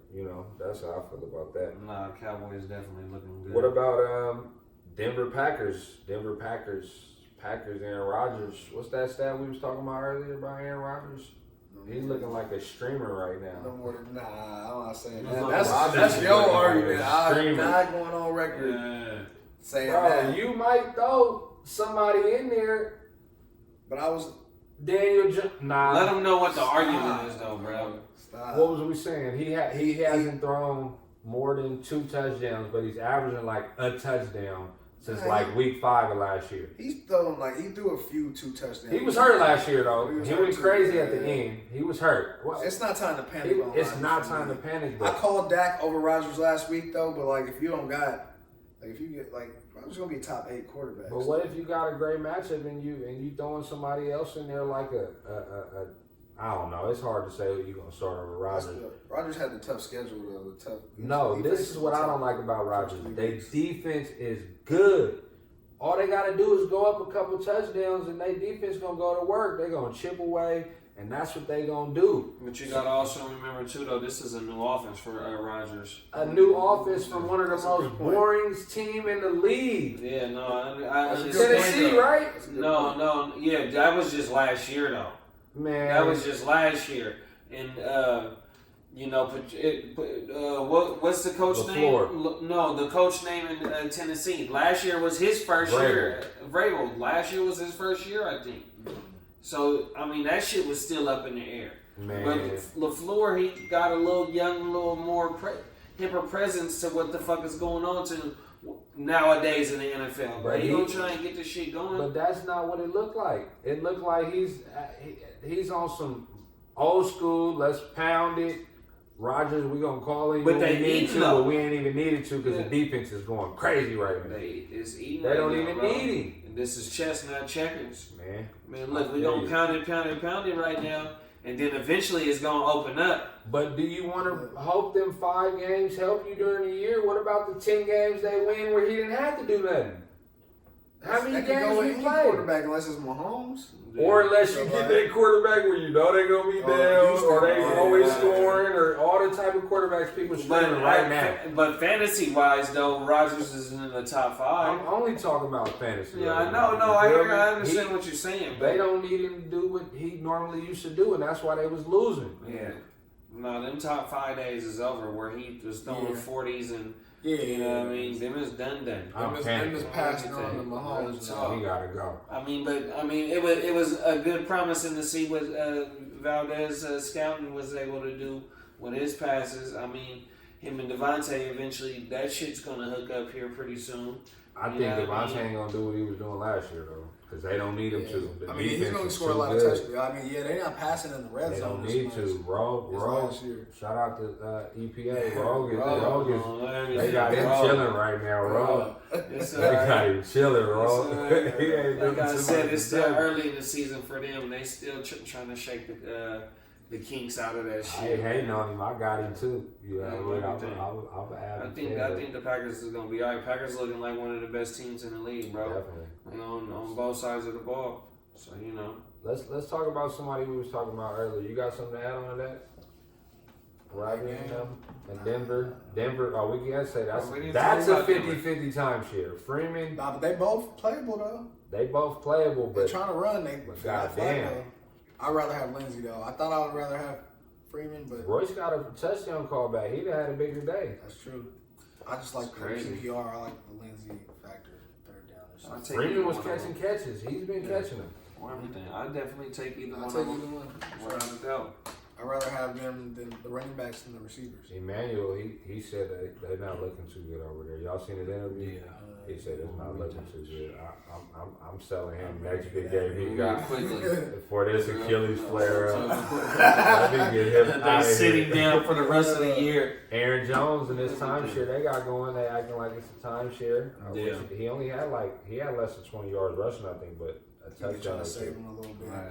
that's how I feel about that. Nah, Cowboys definitely looking good. What about Denver Packers? Packers, Aaron Rodgers. What's that stat we was talking about earlier about Aaron Rodgers? He's looking like a streamer right now. No more than I'm not saying No, that. Rodgers That's is your looking like argument. a I'm streamer. not going on record Yeah. saying Bro, that. you might throw somebody in there. But I was. Nah. Let them know what the argument is, though, bro. Stop. What was we saying? He hasn't thrown more than 2 touchdowns, but he's averaging like a touchdown since like week 5 of last year. He's throwing he threw a few 2 touchdowns. He was hurt last year though. He was He hurt went too, crazy at the yeah. end. He was hurt. Well, It's not time to panic. on it's Rodgers not for time me. to panic. I But called Dak over Rodgers last week though, but if you don't got, if you get Rodgers gonna be a top 8 quarterback. But what if you got a great matchup and you throwing somebody else in there like a I don't know. It's hard to say who you gonna start over Rodgers. Rodgers had the tough schedule though. The tough. No, defense this is what I don't like about Rodgers. First Their 3 weeks. defense is good. All they gotta do is go up a couple touchdowns and their defense gonna go to work. They're gonna chip away, and that's what they gonna do. But you gotta also remember too, though, this is a new offense for Rodgers. A new offense from one of the That's a most good point. boring team in the league. Yeah, no, I That's a understand. good Tennessee, though. right? That's a good No, point. no, yeah, that was just last year though. Man, That was just last year, and what's the coach LaFleur. name? No, the coach name in Tennessee. Last year was his first year. Vrabel. Last year was his first year, I think. So I mean, that shit was still up in the air. Man. But LaFleur, he got a little more hipper presence to what the fuck is going on to nowadays in the NFL. But he gonna try and get this shit going. But that's not what it looked like. It looked like he's on some old school. Let's pound it. Rodgers, we gonna call him. But they need to, but we ain't even needed to because the defense is going crazy right now. They don't even need him. And this is chess, not checkers. Man, look, we gonna pound it right now, and then eventually it's gonna open up. But do you want to hope them 5 games help you during the year? What about the 10 games they win where he didn't have to do nothing? How many games we play? Quarterback unless it's Mahomes. Or unless you get that quarterback where you know they're gonna be down, or they always scoring, or all the type of quarterbacks people streaming right now. But fantasy wise, though, Rodgers is in the top 5. I'm only talking about fantasy. Yeah, I know. No, I understand what you're saying. They don't need him to do what he normally used to do, and that's why they was losing. Yeah. No, them top 5 days is over where he was throwing 40s and. You know what I mean? Them is done. Them is passing on to Mahomes. So he gotta go. It was a good promising to see what Valdez scouting was able to do with his passes. I mean, him and Devontae eventually, that shit's gonna hook up here pretty soon. I think Devontae ain't gonna do what he was doing last year though, because they don't need him to. He's gonna score a lot of touchdowns. They're not passing in the red zone. They don't need to. Rogue. Shout out to EPA. Rogue. They got him chilling right now. Rogue. They got him chilling, Rogue. Like I said, it's still early in the season for them. They still trying to shake the kinks out of that shit. I ain't hating on him. I got him too. I think the Packers is gonna be alright. Packers looking like one of the best teams in the league, bro. Definitely. On both sides of the ball. So Let's talk about somebody we was talking about earlier. You got something to add on to that? Rodgers and Denver. We can't say that's a 50-50 timeshare. Freeman. Nah, but they both playable though. They both playable, but they're trying to run. Goddamn. I'd rather have Lindsey though. I thought I would rather have Freeman, but Royce got a touchdown call back. He'd have had a bigger day. That's true. I just like the QPR. I like the Lindsey factor. Third down. Freeman was catching catches. He's been catching them. Everything. I'd definitely take either one of them. Without a doubt. I'd rather have them than the running backs than the receivers. Emmanuel, he said that they're not looking too good over there. Y'all seen his interview? Yeah. He said it's not looking too good. I'm selling him next big game he got for this Achilles flare up. Let me get him out of here. Sitting down for the rest of the year. Aaron Jones and this timeshare they got going, they acting like it's a timeshare. Yeah. He only had less than 20 yards rushing, I think, but a touchdown. To save him a little bit. Right.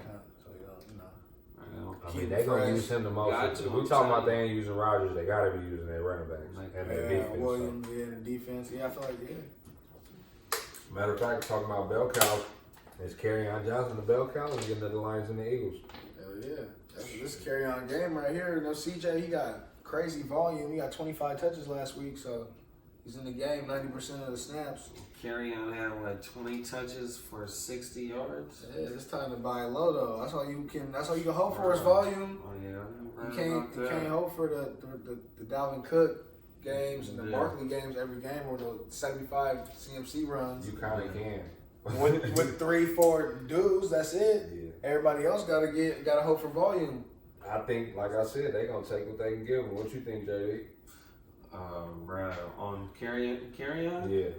I mean, they gonna use him the most. If we talking about they ain't using Rodgers, they gotta be using their running backs and their defense. Williams, the defense. I feel like Matter of fact, talking about bell cows, is Kerryon Johnson the bell cow or getting the Lions and the Eagles? Hell yeah. This carry-on game right here. CJ, he got crazy volume. He got 25 touches last week, so he's in the game 90% of the snaps. Kerryon had 20 touches for 60 yards. Yeah, it's time to buy low though. That's all you can hope for is volume. Oh yeah. You can't hope for the Dalvin Cook games and the Barkley games every game or the 75 CMC runs. You kind of can. with 3-4 dudes, that's it. Yeah. Everybody else gotta hope for volume. I think, like I said, they gonna take what they can give them. What you think, JD? On Kerryon? Yeah.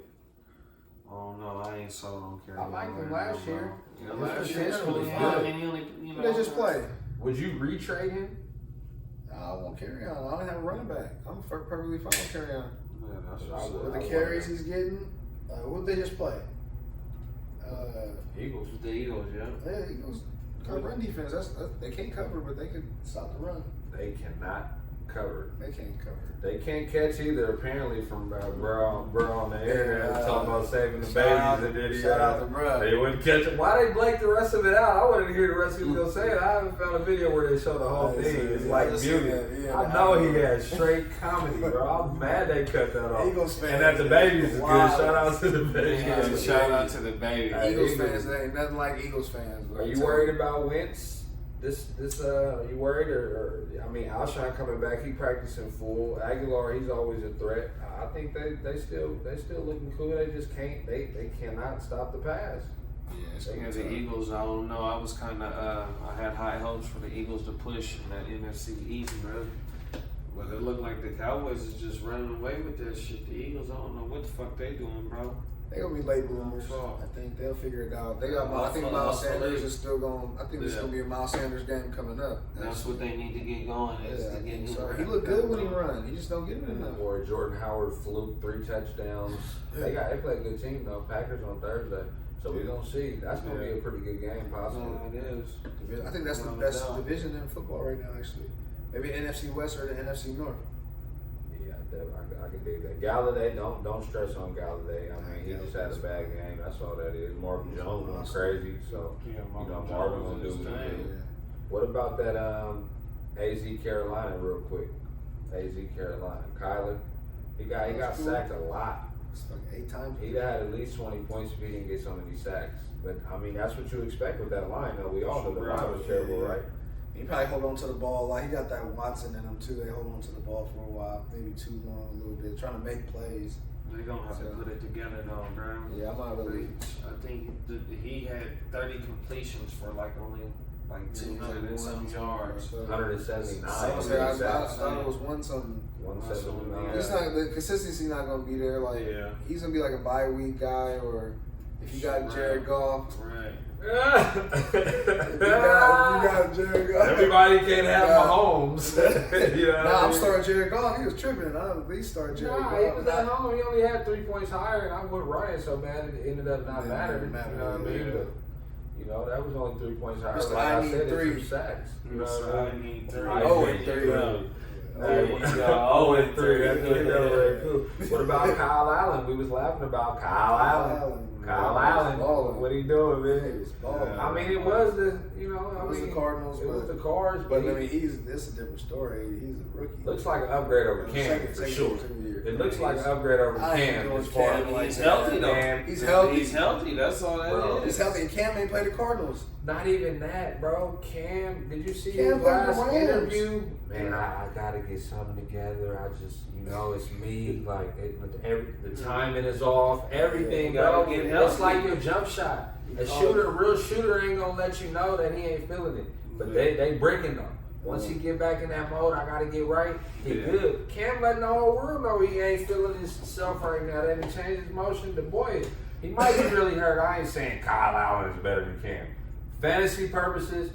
Oh no, I ain't sold on Kerryon. I liked him last year. Last year They just play. Would you retrade him? I won't carry on. I don't have a running back. I'm perfectly fine with carry on. Yeah, that's with the carries he's getting, what did they just play? Eagles. The Eagles, yeah. Yeah, Eagles. Got run defense. They can't cover, but they can stop the run. They cannot cover. They can't cover. They can't catch either, apparently, from Burrow on the internet talking about saving the babies and then they wouldn't catch it. Why they blank the rest of it out? I wanted to hear the rest of it go say it. I haven't found a video where they show the whole thing. It's like beauty. I know he had straight comedy, bro. I'm mad they cut that off. Eagles fans. And that the babies is good. Shout out to the babies. Shout out to the babies. Eagles fans, they ain't nothing like Eagles fans. Are you worried about Wentz? you worried or I mean, Alshon coming back, he practicing full. Aguilar, he's always a threat. I think they still looking cool. They just can't. They cannot stop the pass. Yeah, the Eagles, I don't know. I was kind of, I had high hopes for the Eagles to push in that NFC East, bro. But it looked like the Cowboys is just running away with that shit. The Eagles, I don't know what the fuck they doing, bro. They gonna be late bloomers. I think they'll figure it out. They got. I think Miles Sanders is still going. I think there's gonna be a Miles Sanders game coming up. That's what they need to get going. Is to get so he looked good when he run. He just don't get it enough. Or Jordan Howard fluke 3 touchdowns. They play a good team though. Packers on Thursday. So we're gonna see. That's gonna be a pretty good game, possibly. It is. I think that's the best division in football right now, actually. Maybe NFC West or the NFC North. Yeah, I can dig that. Galladay, don't stress on Galladay. I mean, he just had a bad game. That's all that is. Marvin Jones went crazy, so Marvin gonna do his thing. What about that AZ Carolina, real quick? AZ Carolina, Kyler. He got sacked a lot. Like 8 times. He'd have had at least 20 points if he didn't get some of these sacks. But I mean, that's what you expect with that line, though. We all know the line was terrible, right? He probably hold on to the ball. Like he got that Watson in him too. They hold on to the ball for a while, maybe too long, a little bit, trying to make plays. They're gonna have to put it together, though, bro. Yeah, I'm not really. I think he had 30 completions for only 200 and some yards. 179. I thought it was 1-something. 179. It's not the consistency not gonna be there. Like he's gonna be like a bye week guy, or if you got Jared Goff. Right. you got Jared Goff. Everybody can't have Mahomes. You know I'm starting Jared Goff. He was tripping. I'm at least starting Jared Goff. He was at home. He only had 3 points higher, and I'm with Ryan so bad it ended up not mattering. You know what I mean? But, you know, that was only 3 points higher. Like I said, 3 sacks. You know what I mean? 3. 0-3. There you go. 0-3. What about Kyle Allen? We was laughing about Kyle Allen. Kyle Allen, what he doing, man? I mean, it was the, you know, it was the Cardinals. It was the Cards, but I mean, this is a different story. He's a rookie. Looks like an upgrade over Cam for sure. It looks like an upgrade over Cam. He's healthy though. He's healthy. He's healthy. That's all that is. He's healthy. And Cam ain't played the Cardinals. Not even that, bro. Cam, did you see Cam his last played the Rams. interview? Man, I gotta get something together. I just, you know, it's me. Like, the timing is off. Everything, bro. It's like your jump shot. A real shooter ain't gonna let you know that he ain't feeling it. But they breaking them. Once he get back in that mode, I gotta get right. He good. Cam letting the whole world know he ain't feeling himself right now. They didn't change his motion. The boy, he might be really hurt. I ain't saying Kyle Allen is better than Cam. Fantasy purposes,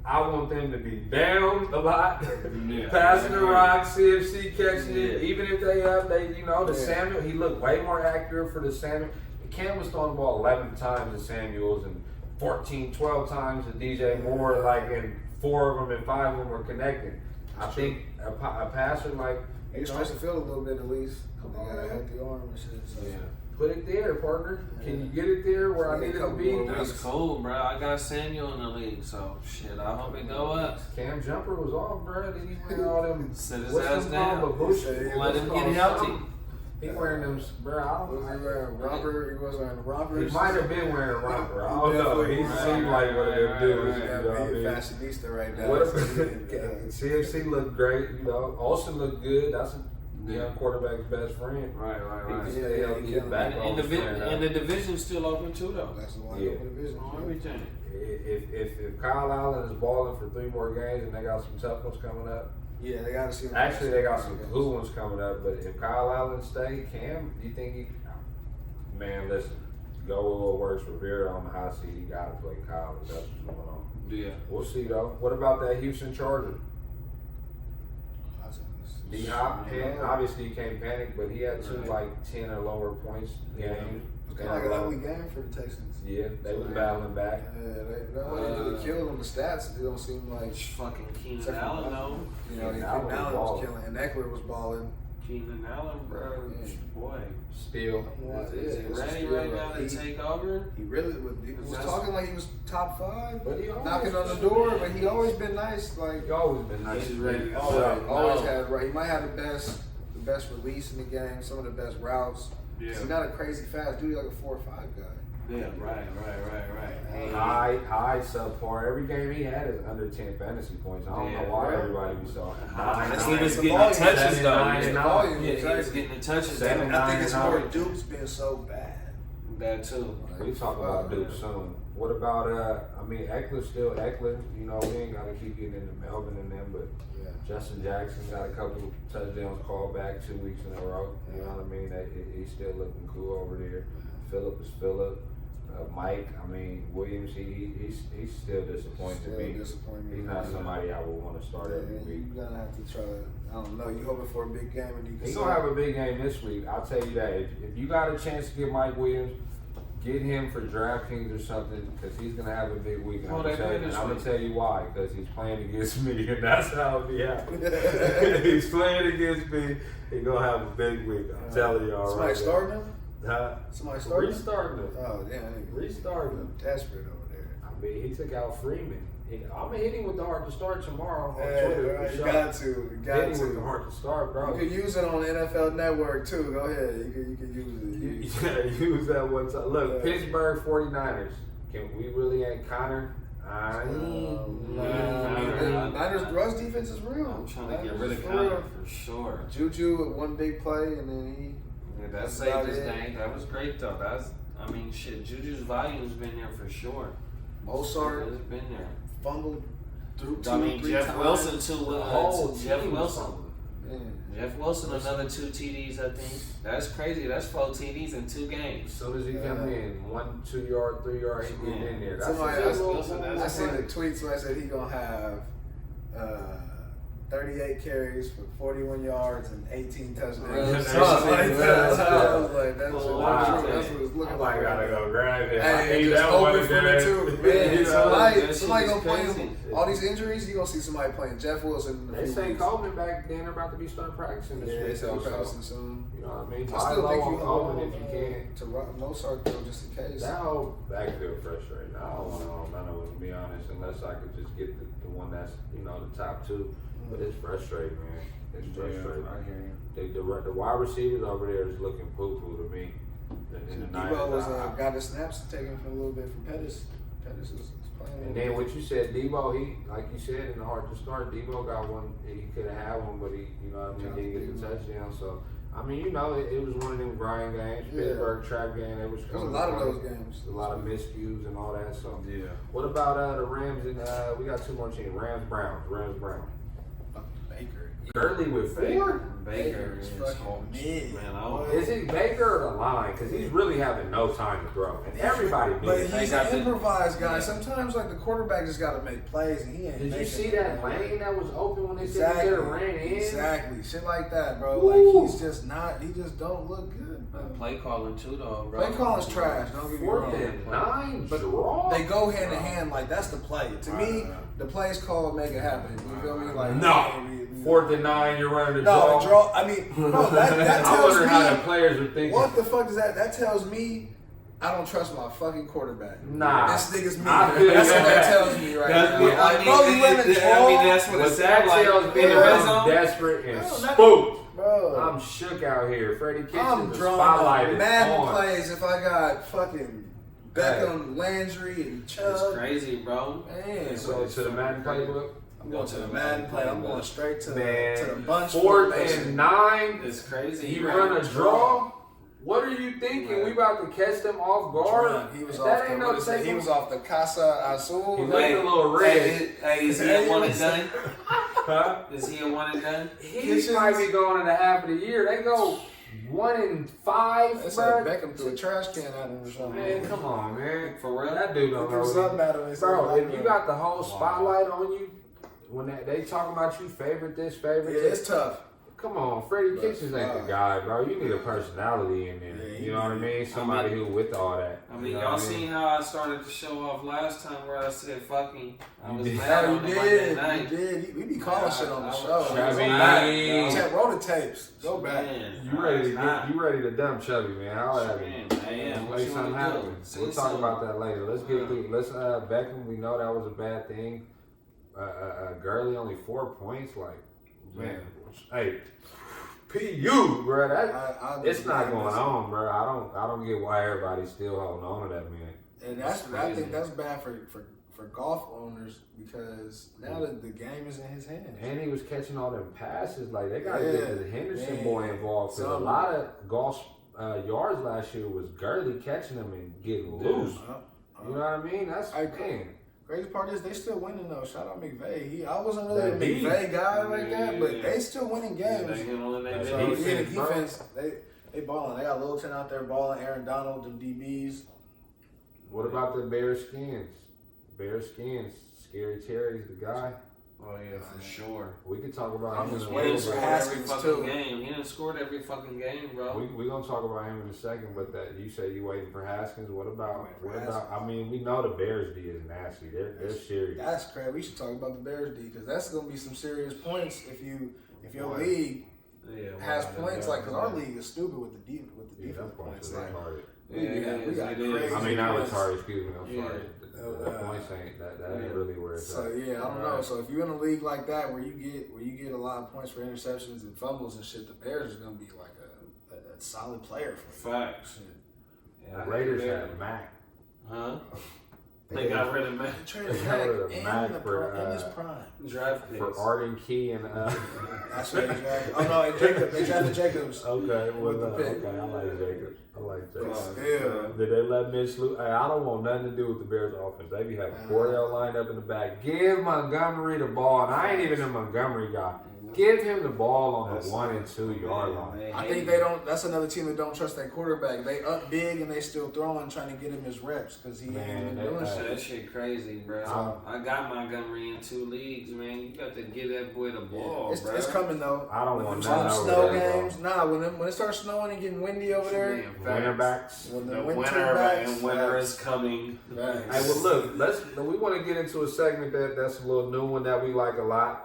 I want them to be down a lot, passing the rock, CFC catching it. Even if they up, the Samuel, he looked way more accurate for the Samuel. Cam was throwing the ball 11 times to Samuels and 14, 12 times to DJ Moore, and 4 of them and 5 of them were connecting. I think a passer he can stretch the field a little bit at least. He got a healthy arm and shit. So. Yeah. Put it there, partner. Can you get it there where I need it to be? That's cool, bro. I got Samuel in the league, so shit. I hope it go up. Cam jumper was off, bro. Then he wearing all them. Sit his ass down. Let him get healthy. He wearing them, bro. I don't know. Was he wearing romper? He was wearing rompers. He might have been wearing a romper. I don't know. He seemed like one of them dudes. He's a fashionista right now. CFC looked great. You know, Olsen looked good. That's a young quarterback's best friend. Right. And the division's still open too, though. That's a wide open division. Everything. If Kyle Allen is balling for 3 more games and they got some tough ones coming up. Yeah, they got to see him. Actually, they got some cool ones coming up. But if Kyle Allen stay, Cam, do you think he? Man, listen, go with what works. Rivera on the hot seat. He got to play Kyle. That's what's going on. Yeah, we'll see though. What about that Houston Charger? D-Hop, obviously he can't panic, but he had 2 10 or lower points games. It's kind of like an ugly game for the Texans. Yeah, they was battling back. Yeah, they really killed them. The stats, it don't seem like fucking Keenan Allen though. Keenan Allen was killing, and Eckler was balling. Keenan Allen, bro, boy, still. Is he ready right now to take over? He really was talking like he was top 5, but he knocking on the door. But he always been nice. Like he always been nice. He's ready. Always had right. He might have the best release in the game. Some of the best routes. Yeah. He's not a crazy fast dude. He's like a 4 or 5 guy. Yeah, right. High subpar. Every game he had is under 10 fantasy points. I don't know why everybody be so high. He was getting the touches though. He was getting the touches. I think it's more Duke's been so bad. That too. We talk about Duke soon. What about Eckler's still Eckler. You know, we ain't gotta keep getting into Melvin and them, but Justin Jackson got a couple touchdowns called back 2 weeks in a row. You know what I mean? He's still looking cool over there. Phillip is Phillip. Mike, Williams, he's still disappointed me. He's not somebody I would want to start every week. You're gonna have to try to, I don't know, you hoping for a big game and you can He's gonna have a big game this week. I'll tell you that. If you got a chance to get Mike Williams, get him for DraftKings or something, because he's gonna have a big week. And I'm gonna tell you why, because he's playing against me, and that's how it'll be happening. He's playing against me. He's gonna have a big week. I'm telling you all somebody right. Starting him? Somebody starting? Restarting him. Oh, damn. Restarting him. Desperate over there. He took out Freeman. I'm gonna hit him with the hard to start tomorrow on You Twitter. got to. Hit him with the hard to start, bro. You can use it on NFL Network too. Go ahead. You can use it. You gotta use that one time. Look, Pittsburgh 49ers. Can we really add Connor? Niners rush defense is real. I'm trying to get rid of Connor for sure. Juju with one big play and then that saved his thing. That was great though. Juju's volume's been there for sure. Mozart has been there. Fumbled through Jeff times. Wilson too. Jeff Wilson, Listen. another 2 TDs, I think. That's crazy. That's 4 TDs in 2 games. As soon as he come in, 1, 2 yard, 3 yard, he getting in there. I seen the tweets where I said he gonna have 38 carries for 41 yards and 18 touchdowns. I was like, that's what it's looking like. I gotta go grab it. Hey, just hoping for it too. Man, somebody gonna play him. All these injuries, you gonna see somebody playing Jeff Wilson. They say Coleman back then about to be starting practicing this week. They say practicing soon. You know what I mean? I still think you Coleman if you can. To Mozart though, just in case. That whole backfield frustrating. I don't want to be honest, unless I could just get the one that's the top 2. But it's frustrating, man. It's frustrating. I hear you. The wide receivers over there is looking poo-poo to me. Debo was got the snaps taken from a little bit from Pettis. Pettis was playing. And then what you said, Debo, he, like you said, in the hard to start, Debo got one. He could have had one, but he, didn't get the touchdown. So, it was one of them grind games, Pittsburgh trap game. There was a lot of those games. A lot of miscues and all that. So, yeah. What about the Rams and we got 2 more teams? Rams Browns. Baker. Gurley with 4? Baker is fucking mid. Is it Baker or the line? Because he's really having no time to throw. And everybody But he's an improvised guy. Sometimes, like, the quarterback just got to make plays, and he ain't Did you see that lane that was open when they said he could have ran in? Exactly. Shit like that, bro. Ooh. Like, he just don't look good, bro. Play calling too, though, bro. Play calling's trash. Don't get me wrong. 4th and 9, but draw. they go hand in hand. Like, that's the play. To me, the play's called make it happen. You feel me? Like, no. 4th and 9, you're running the draw. No, the draw. I mean, bro, that I tells wonder me. how the players are thinking. What the fuck is that? That tells me I don't trust my fucking quarterback. Nah. This nigga's me. I feel That's that. what that tells me right now. Like, bro, you let it draw. That's what it sounds That like. tells me In the red I'm zone. desperate and No, spooked. Bro, I'm shook out here. Freddie Kitchens, I'm the drawing spotlight up is Madden on. plays if I got fucking Beckham, Landry, and Chubb. It's crazy, bro. Man, So to the Madden playbook. I'm going to the Madden play. I'm going straight to the bunch. 4th and 9. It's crazy. He run a draw. What are you thinking? We about to catch them off guard? He was That off ain't the, no taking. he was off the Casa Azul. He looked a little red. Hey, is he a one and done? Huh? Is he a one and done? He might be going in the half of the year. They go 1 and 5. They said Beckham threw a trash can at him or something. Man, come on, man. For real? That dude don't Threw know. something at him. Bro, if you got the whole spotlight on you, when they talking about you favorite this, favorite yeah, this, it's tough. come on, Freddie Kitchens ain't the guy, bro. You need a personality in there. Yeah, You know what I mean? Somebody who with all that. I mean, You know y'all what I mean? seen how I started to show off last time where I said fucking. I was You did. mad on You him Monday did. night. You did. We be calling shit on the show. Chubby. Roll the tapes. Go back. Man, You ready to dump Chubby, man? How that Man, happen? I am. What Make you something wanna do? happen. Say We'll talk something. about that later. Let's get through. Let's Beckham. We know that was a bad thing. Gurley only 4 points. Like, man, hey, PU, bro. It's agree not with going that. on, bro. I don't get why everybody's still holding on to that man. And I think that's bad for golf owners because now that the game is in his hands. And he was catching all them passes. Like they got to Yeah, get the Henderson man. boy involved. Because a lot of golf yards last year was Gurley catching them and getting loose. You know what I mean? That's man. Crazy part is they still winning though. Shout out McVay. I wasn't really That a D. McVay guy like that, but they still winning games. They handling their That's So business. yeah, the defense, defense they balling. They got Littleton out there balling. Aaron Donald, them DBs. What about the Bearskins? Bearskins. Scary Terry's the guy. Oh yeah, for sure. We could talk about I'm him just in a waiting little for bit. Haskins, every fucking too. game. He done scored every fucking game, bro. We're gonna talk about him in a second, but that you say you waiting for Haskins. What about Waiting for I mean, we know the Bears D is nasty. They're serious. That's crazy. We should talk about the Bears D because that's gonna be some serious points if your Right. league Yeah, has well, points yeah, like because our league is stupid with the Yeah, defense that points. points Like, are retarded. we Yeah, got it is. crazy I mean, not points. retarded. Excuse me. I'm Yeah. sorry. The points ain't that ain't really where it's So at. yeah, I don't know. So if you're in a league like that where you get a lot of points for interceptions and fumbles and shit, the Bears is gonna be like a solid player for you. Facts. Shit. Yeah, The Raiders had Mac. Huh? They got rid of Mac. They traded They got rid of Mac Mac in the for, in his prime. Draft picks. For Arden Key and That's what they drafted. Oh no, they drafted Jacobs. okay, well, With the pick. okay, I like Jacobs. I like Jacobs. Still. Did they let Mitch Luke? Hey, I don't want nothing to do with the Bears offense. They be having Cordell lined up in the back. Give Montgomery the ball, and I ain't even a Montgomery guy. Give him the ball on the 1 and 2 yard line. I think they don't. That's another team that don't trust their quarterback. They up big and they still throwing, trying to get him his reps because he Man, ain't been they- doing That shit. shit crazy, bro. I got Montgomery in 2 leagues, man. You got to get that boy the ball, It's, bro. it's coming though. I don't When want them nothing over snow there, bro. games, when it starts snowing and getting windy over there, Man, Winter facts. backs. when The the winter winter backs, and winter is coming. Facts. Hey, well, look, we want to get into a segment that's a little new one that we like a lot.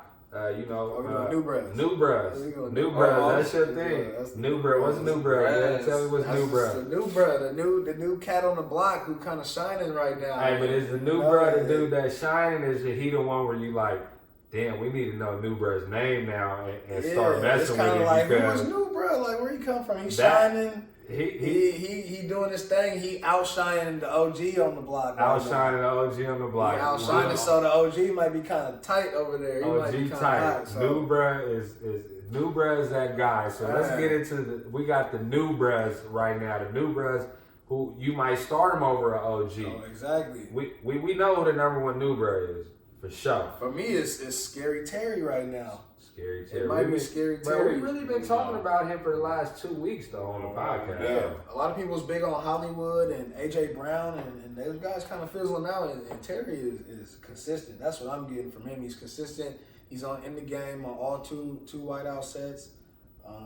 we go New Brothers. New Brothers. We go New New Brothers. Brothers. That's your Yeah, thing. that's New Brothers. What's New Brothers? Yeah, tell me what's That's New the Brothers. new brother, the new cat on the block who kind of shining right now. Hey, but is the New No, Brother dude that shining? Is he the one where you like, damn, we need to know New Brother's name now and start it's messing with kind him of like, who was because new bro? Like, where he come from? He's That- shining. he He doing his thing. He outshining the OG on the block. right outshining the OG on the now. block. He outshining, so the OG might be kind of tight over there. He might be OG kind of tight. hot. So. New Bruh is New Bruh is that guy. So let's Right. get into we got the New Bruhs right now. The New Bruhs who you might start him over an OG. Oh, exactly. We know who the number one New Bruh is for sure. For me, it's Scary Terry right now. Scary Terry. It might be We- Scary Bro, Terry. we really been talking about him for the last 2 weeks though on the podcast. Yeah, a lot of people was big on Hollywood and AJ Brown, and those guys kind of fizzling out. And Terry is consistent. That's what I'm getting from him. He's consistent. He's in the game on all two wideout sets.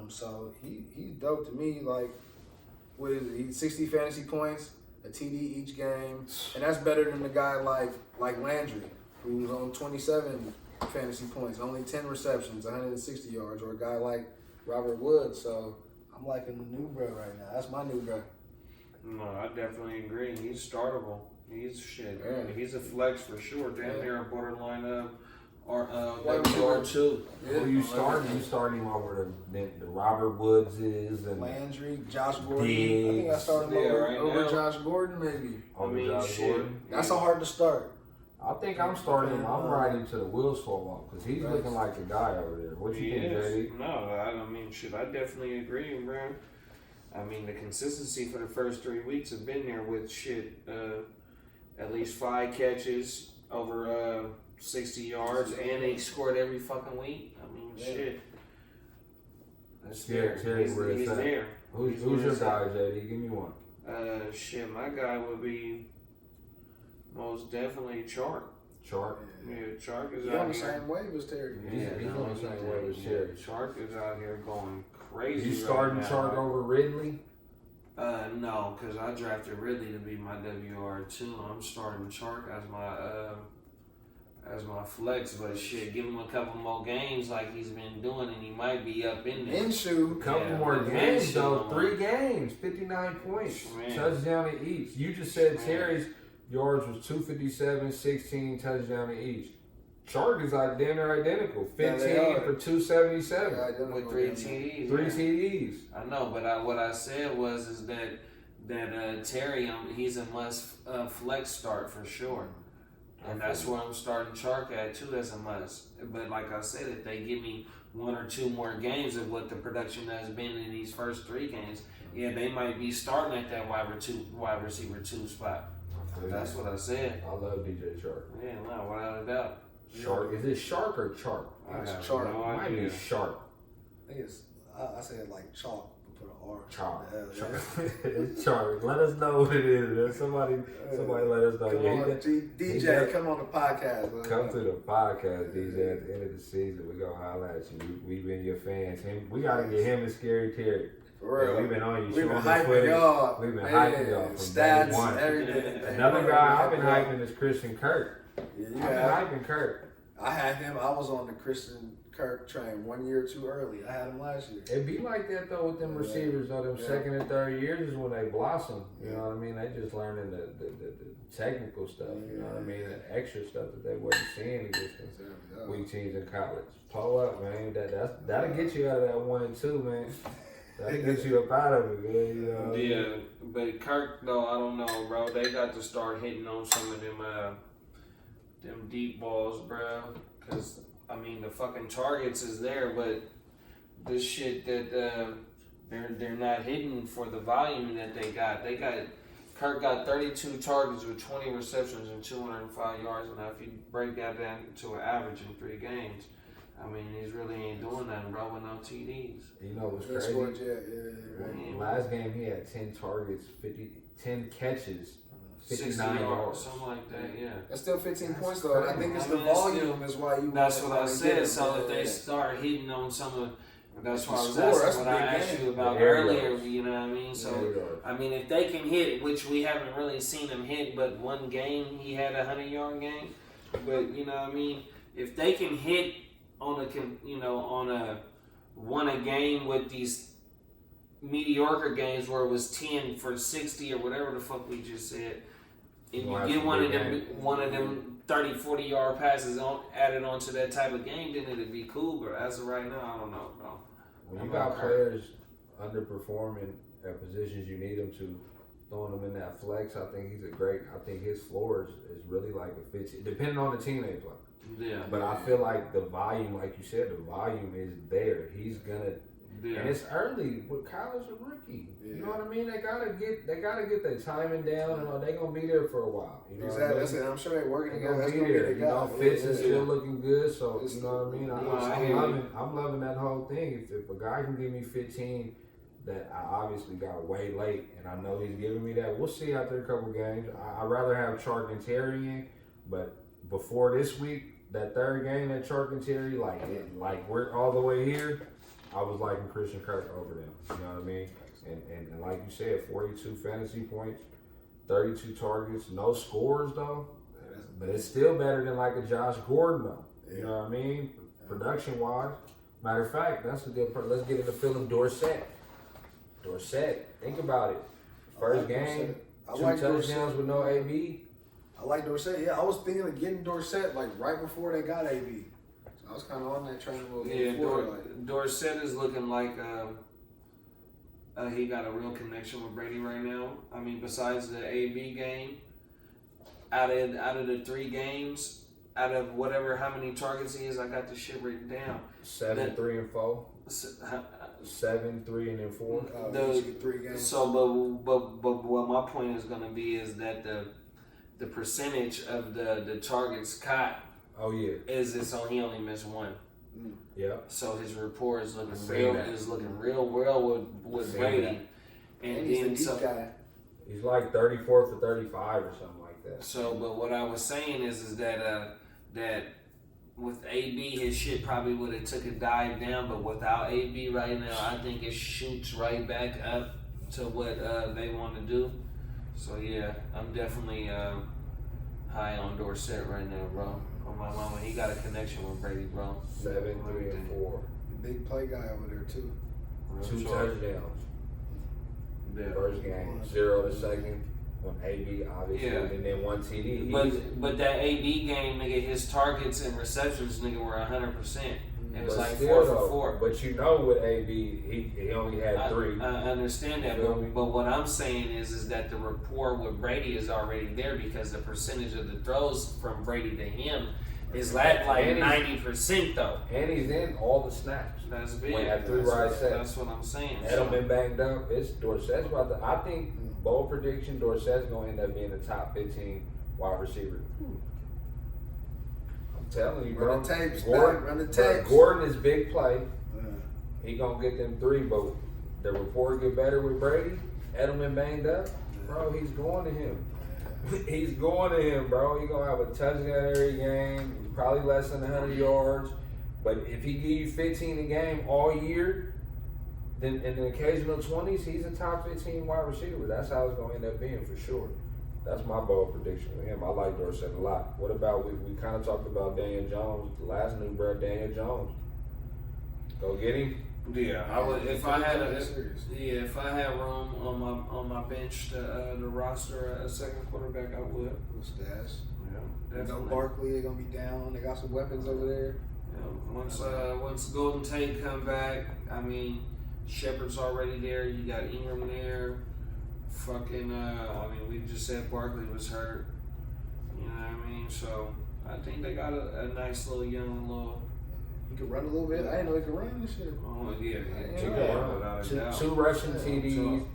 So he's dope to me. Like, what is it? He's 60 fantasy points, a TD each game, and that's better than the guy like Landry, who was on 27 fantasy points, only 10 receptions, 160 yards, or a guy like Robert Woods. So I'm liking the new bro right now. That's my new bro. No, I definitely agree. He's startable. He's shit. Yeah. He's a flex for sure. Damn near a borderline Wide WR2. Who you starting? You starting him over the Robert Woodses and Landry, Josh Gordon. I Diggs. think I started him Yeah, over, right over now. Josh Gordon, maybe. over I mean, Josh shit. Gordon. That's a hard to start. I think I'm starting him. I'm riding to the wheels fall off because he's looking like a guy over there. What you He think, is. JD? No, I mean, shit, I definitely agree, bro. I mean, the consistency for the first 3 weeks have been there with shit, at least 5 catches over 60 yards, and they scored every fucking week. I mean, Yeah. shit. That's Yeah, there. Terry, He's, where it's he's at. there. Who's where your it's guy, at. JD? Give me one. Shit, my guy would be most definitely Chark. Chark. Yeah, Chark is He's out on the here. same wave as Terry. He's on the same wave as Terry. Chark is out here going crazy. You starting right Chark now. over Ridley? No, because I drafted Ridley to be my WR2. I'm starting Chark as my flex, but shit, give him a couple more games like he's been doing, and he might be up in there. Minshew. Couple Yeah, more but games Minshew, though. man. 3 games, 59 points, Man. touchdown to each. You just said Man. Terry's yards was 257, 16 touchdown to each. Chark is like damn near identical. 15 Yeah, for 277 with 3 TDs. 3 yeah. TDs. I know, but what I said is that Terry, he's a must flex start for sure. And that's where I'm starting Chark at too as a must. But like I said, if they give me 1 or 2 more games of what the production has been in these first 3 games, yeah, they might be starting at that wide receiver 2 spot. That's what I said. I love DJ Chark. Yeah, no, without a doubt. Shark. Is it Shark or Chark? I have Chark. no It might be idea. Shark. I think it's, I say it like chalk, but put an R. Chark. Yeah. It's Chark. Let us know what it is, man. Somebody let us know. Come Yeah, on, DJ, come on the podcast. Man. Come to the podcast, DJ. At the end of the season, we gonna holler at you. We've been your fans. We gotta get him and Scary Terry. For real. Yeah, we've been on you. We've been showing us hyping footage. y'all. We've been man, hyping y'all from stats, day one. everything. Another guy I've been hyping is Christian Kirk. Yeah, you I've have. been hyping Kirk. I had him. I was on the Christian Kirk train 1 year too early. I had him last year. It be like that though with them Yeah. receivers. Though them Yeah. second and third years is when they blossom. You Yeah. know what I mean? They just learning the technical stuff. You know what I mean? The extra stuff that they wasn't seeing against them weak teams in college. Pull up, man. That'll get you out of that 1 and 2, man. That'll get you up out of it, man. You know what I mean? Yeah, but Kirk though, I don't know, bro. They got to start hitting on some of them deep balls, bro. Cause I mean the fucking targets is there, but this shit that they're not hitting for the volume that they got. Kirk got 32 targets with 20 receptions and 205 yards. And now if you break that down to an average in 3 games, I mean, he really ain't doing nothing, bro, with no TDs. You know what's Yeah, crazy? scored, yeah. Last game he had 10 targets, 10 catches, 60 59 yards. something like that, yeah. That's still 15 That's points though, and I crazy. think it's I the mean, it's volume is why you. That's want what I to said. get So him. if they start hitting on some of, that's why I was Score, asking that's what a I big asked game. you about The air earlier. yards. You know what I mean? So Yeah, yards. I mean, if they can hit, which we haven't really seen him hit, but one game he had a 100-yard game. But you know what I mean? If they can hit on a won a game with these mediocre games where it was 10 for 60 or whatever the fuck we just said, and Well, you that's get a one big of them 30, 40-yard passes added onto that type of game, then it'd be cool. But as of right now, I don't know, bro. When you got players underperforming at positions you need them to, throwing them in that flex, I think I think his floor is really like a 15, depending on the team they play. Yeah. But I feel like the volume, like you said, the volume is there. He's gonna, and it's early. With Kyler's a rookie. You know what I mean? They gotta get their timing down, and they gonna be there for a while. You know Exactly. what I That's mean? it. I'm sure they're working They together. gonna That's be gonna be there. the You guy. know, Fitz is Yeah. still looking good, so It's- you know what I mean. I'm loving that whole thing. If a guy can give me 15, that I obviously got way late, and I know he's giving me that. We'll see after a couple games. I'd rather have Chark and Terry in, but before this week, that third game that Chark and Terry, like we're all the way here, I was liking Christian Kirk over them. You know what I mean? And like you said, 42 fantasy points, 32 targets, no scores though. But it's still better than like a Josh Gordon though. You know what I mean? Production wise. Matter of fact, that's a good part. Let's get into Philip Dorsett. Think about it. First game, two touchdowns with no AB. I like Dorsett. Yeah, I was thinking of getting Dorsett like right before they got AB. So I was kind of on that train a little bit before. Dorsett is looking like he got a real connection with Brady right now. I mean, besides the AB game, out of the 3 games, out of how many targets he is, I got the shit written down. 7, 3, and 4. 7, 3, and then 4. Those 3 games. So, but what my point is gonna be is that the percentage of the targets caught Oh yeah. is he only missed 1. Yeah. So his rapport is looking Seen real well with Seen Brady. that. And he's then the deep guy. He's like 34 for 35 or something like that. So, but what I was saying is that with AB, his shit probably would have took a dive down, but without AB right now, I think it shoots right back up to what they want to do. So yeah, I'm definitely high on Dorsett right now, bro. On my mama, he got a connection with Brady, bro. 7, 3, and 4. Big play guy over there too. 2 touchdowns. Yeah. First game. 0 the second. when AB obviously, Yeah. and then 1 TD. But that AB game, nigga, his targets and receptions, nigga, were 100%. It was but like still, 4 for though, 4. But you know, with AB, he only had 3. I understand that, You feel me? but what I'm saying is that the rapport with Brady is already there because the percentage of the throws from Brady to him is like And 90% though. And he's in all the snaps. That's big. When that 3 wide set. That's what I'm saying. Edelman banged up. It's Dorsett's about to. I think bold prediction. Dorsett's gonna end up being the top 15 wide receiver. I'm telling you, bro. Run the tapes, Gordon, run the bro, tapes. Gordon is big play. Yeah. He gonna get them 3, but the rapport get better with Brady. Edelman banged up, bro. He's going to him. He's going to him, bro. He gonna have a touchdown every game. Probably less than 100 yards. But if he give you 15 a game all year, then in the occasional 20s, he's a top 15 wide receiver. That's how it's going to end up being for sure. That's my bold prediction with him. I like Dorsett a lot. What about, we kind of talked about Daniel Jones, the last new bro, Daniel Jones. Go get him. Yeah, I would if I had Serious. if I had room on my bench to roster a second quarterback, I would. Little stash. Yeah, No definitely. Barkley, they're gonna be down. They got some weapons over there. Yeah, once Golden Tate come back, I mean Shepard's already there. You got Ingram there. Fucking I mean we just said Barkley was hurt. You know what I mean? So I think they got a nice little young little. He could run a little bit. I didn't know he could run this shit. Oh yeah, without a Two, doubt. 2 rushing TDs,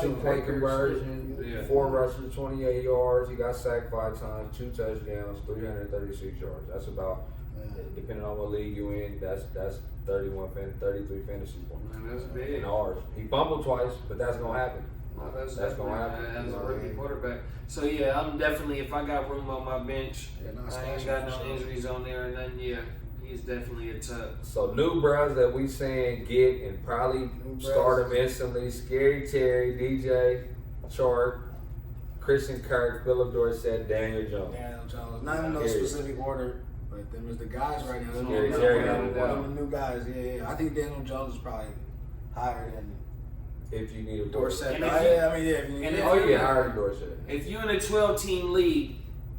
2 point conversions, Yeah. 4 rushes, 28 yards. He got sacked 5 times, 2 touchdowns, 336 yards. That's about, depending on what league you in, that's 33 fantasy points. Man, that's big. In ours. He fumbled twice, but that's going to happen. No, that's gonna happen. As a rookie quarterback. So yeah, I'm definitely, if I got room on my bench, Yeah, no, I ain't got no injuries on there, and then yeah, he's definitely a tug. So new bros that we saying get and probably New start bros. them instantly. Scary Terry, DJ Chark, Christian Kirk, Philip Dorsett, Daniel Jones. Daniel Jones. Not in no Period. specific order, but them is the guys right now. Them Scary are Terry, them the new guys. Yeah. I think Daniel Jones is probably higher than If you need a Dorsett. And I if you- mean, yeah. If you and if Oh you- yeah, higher than Dorsett. If you're in a 12-team league,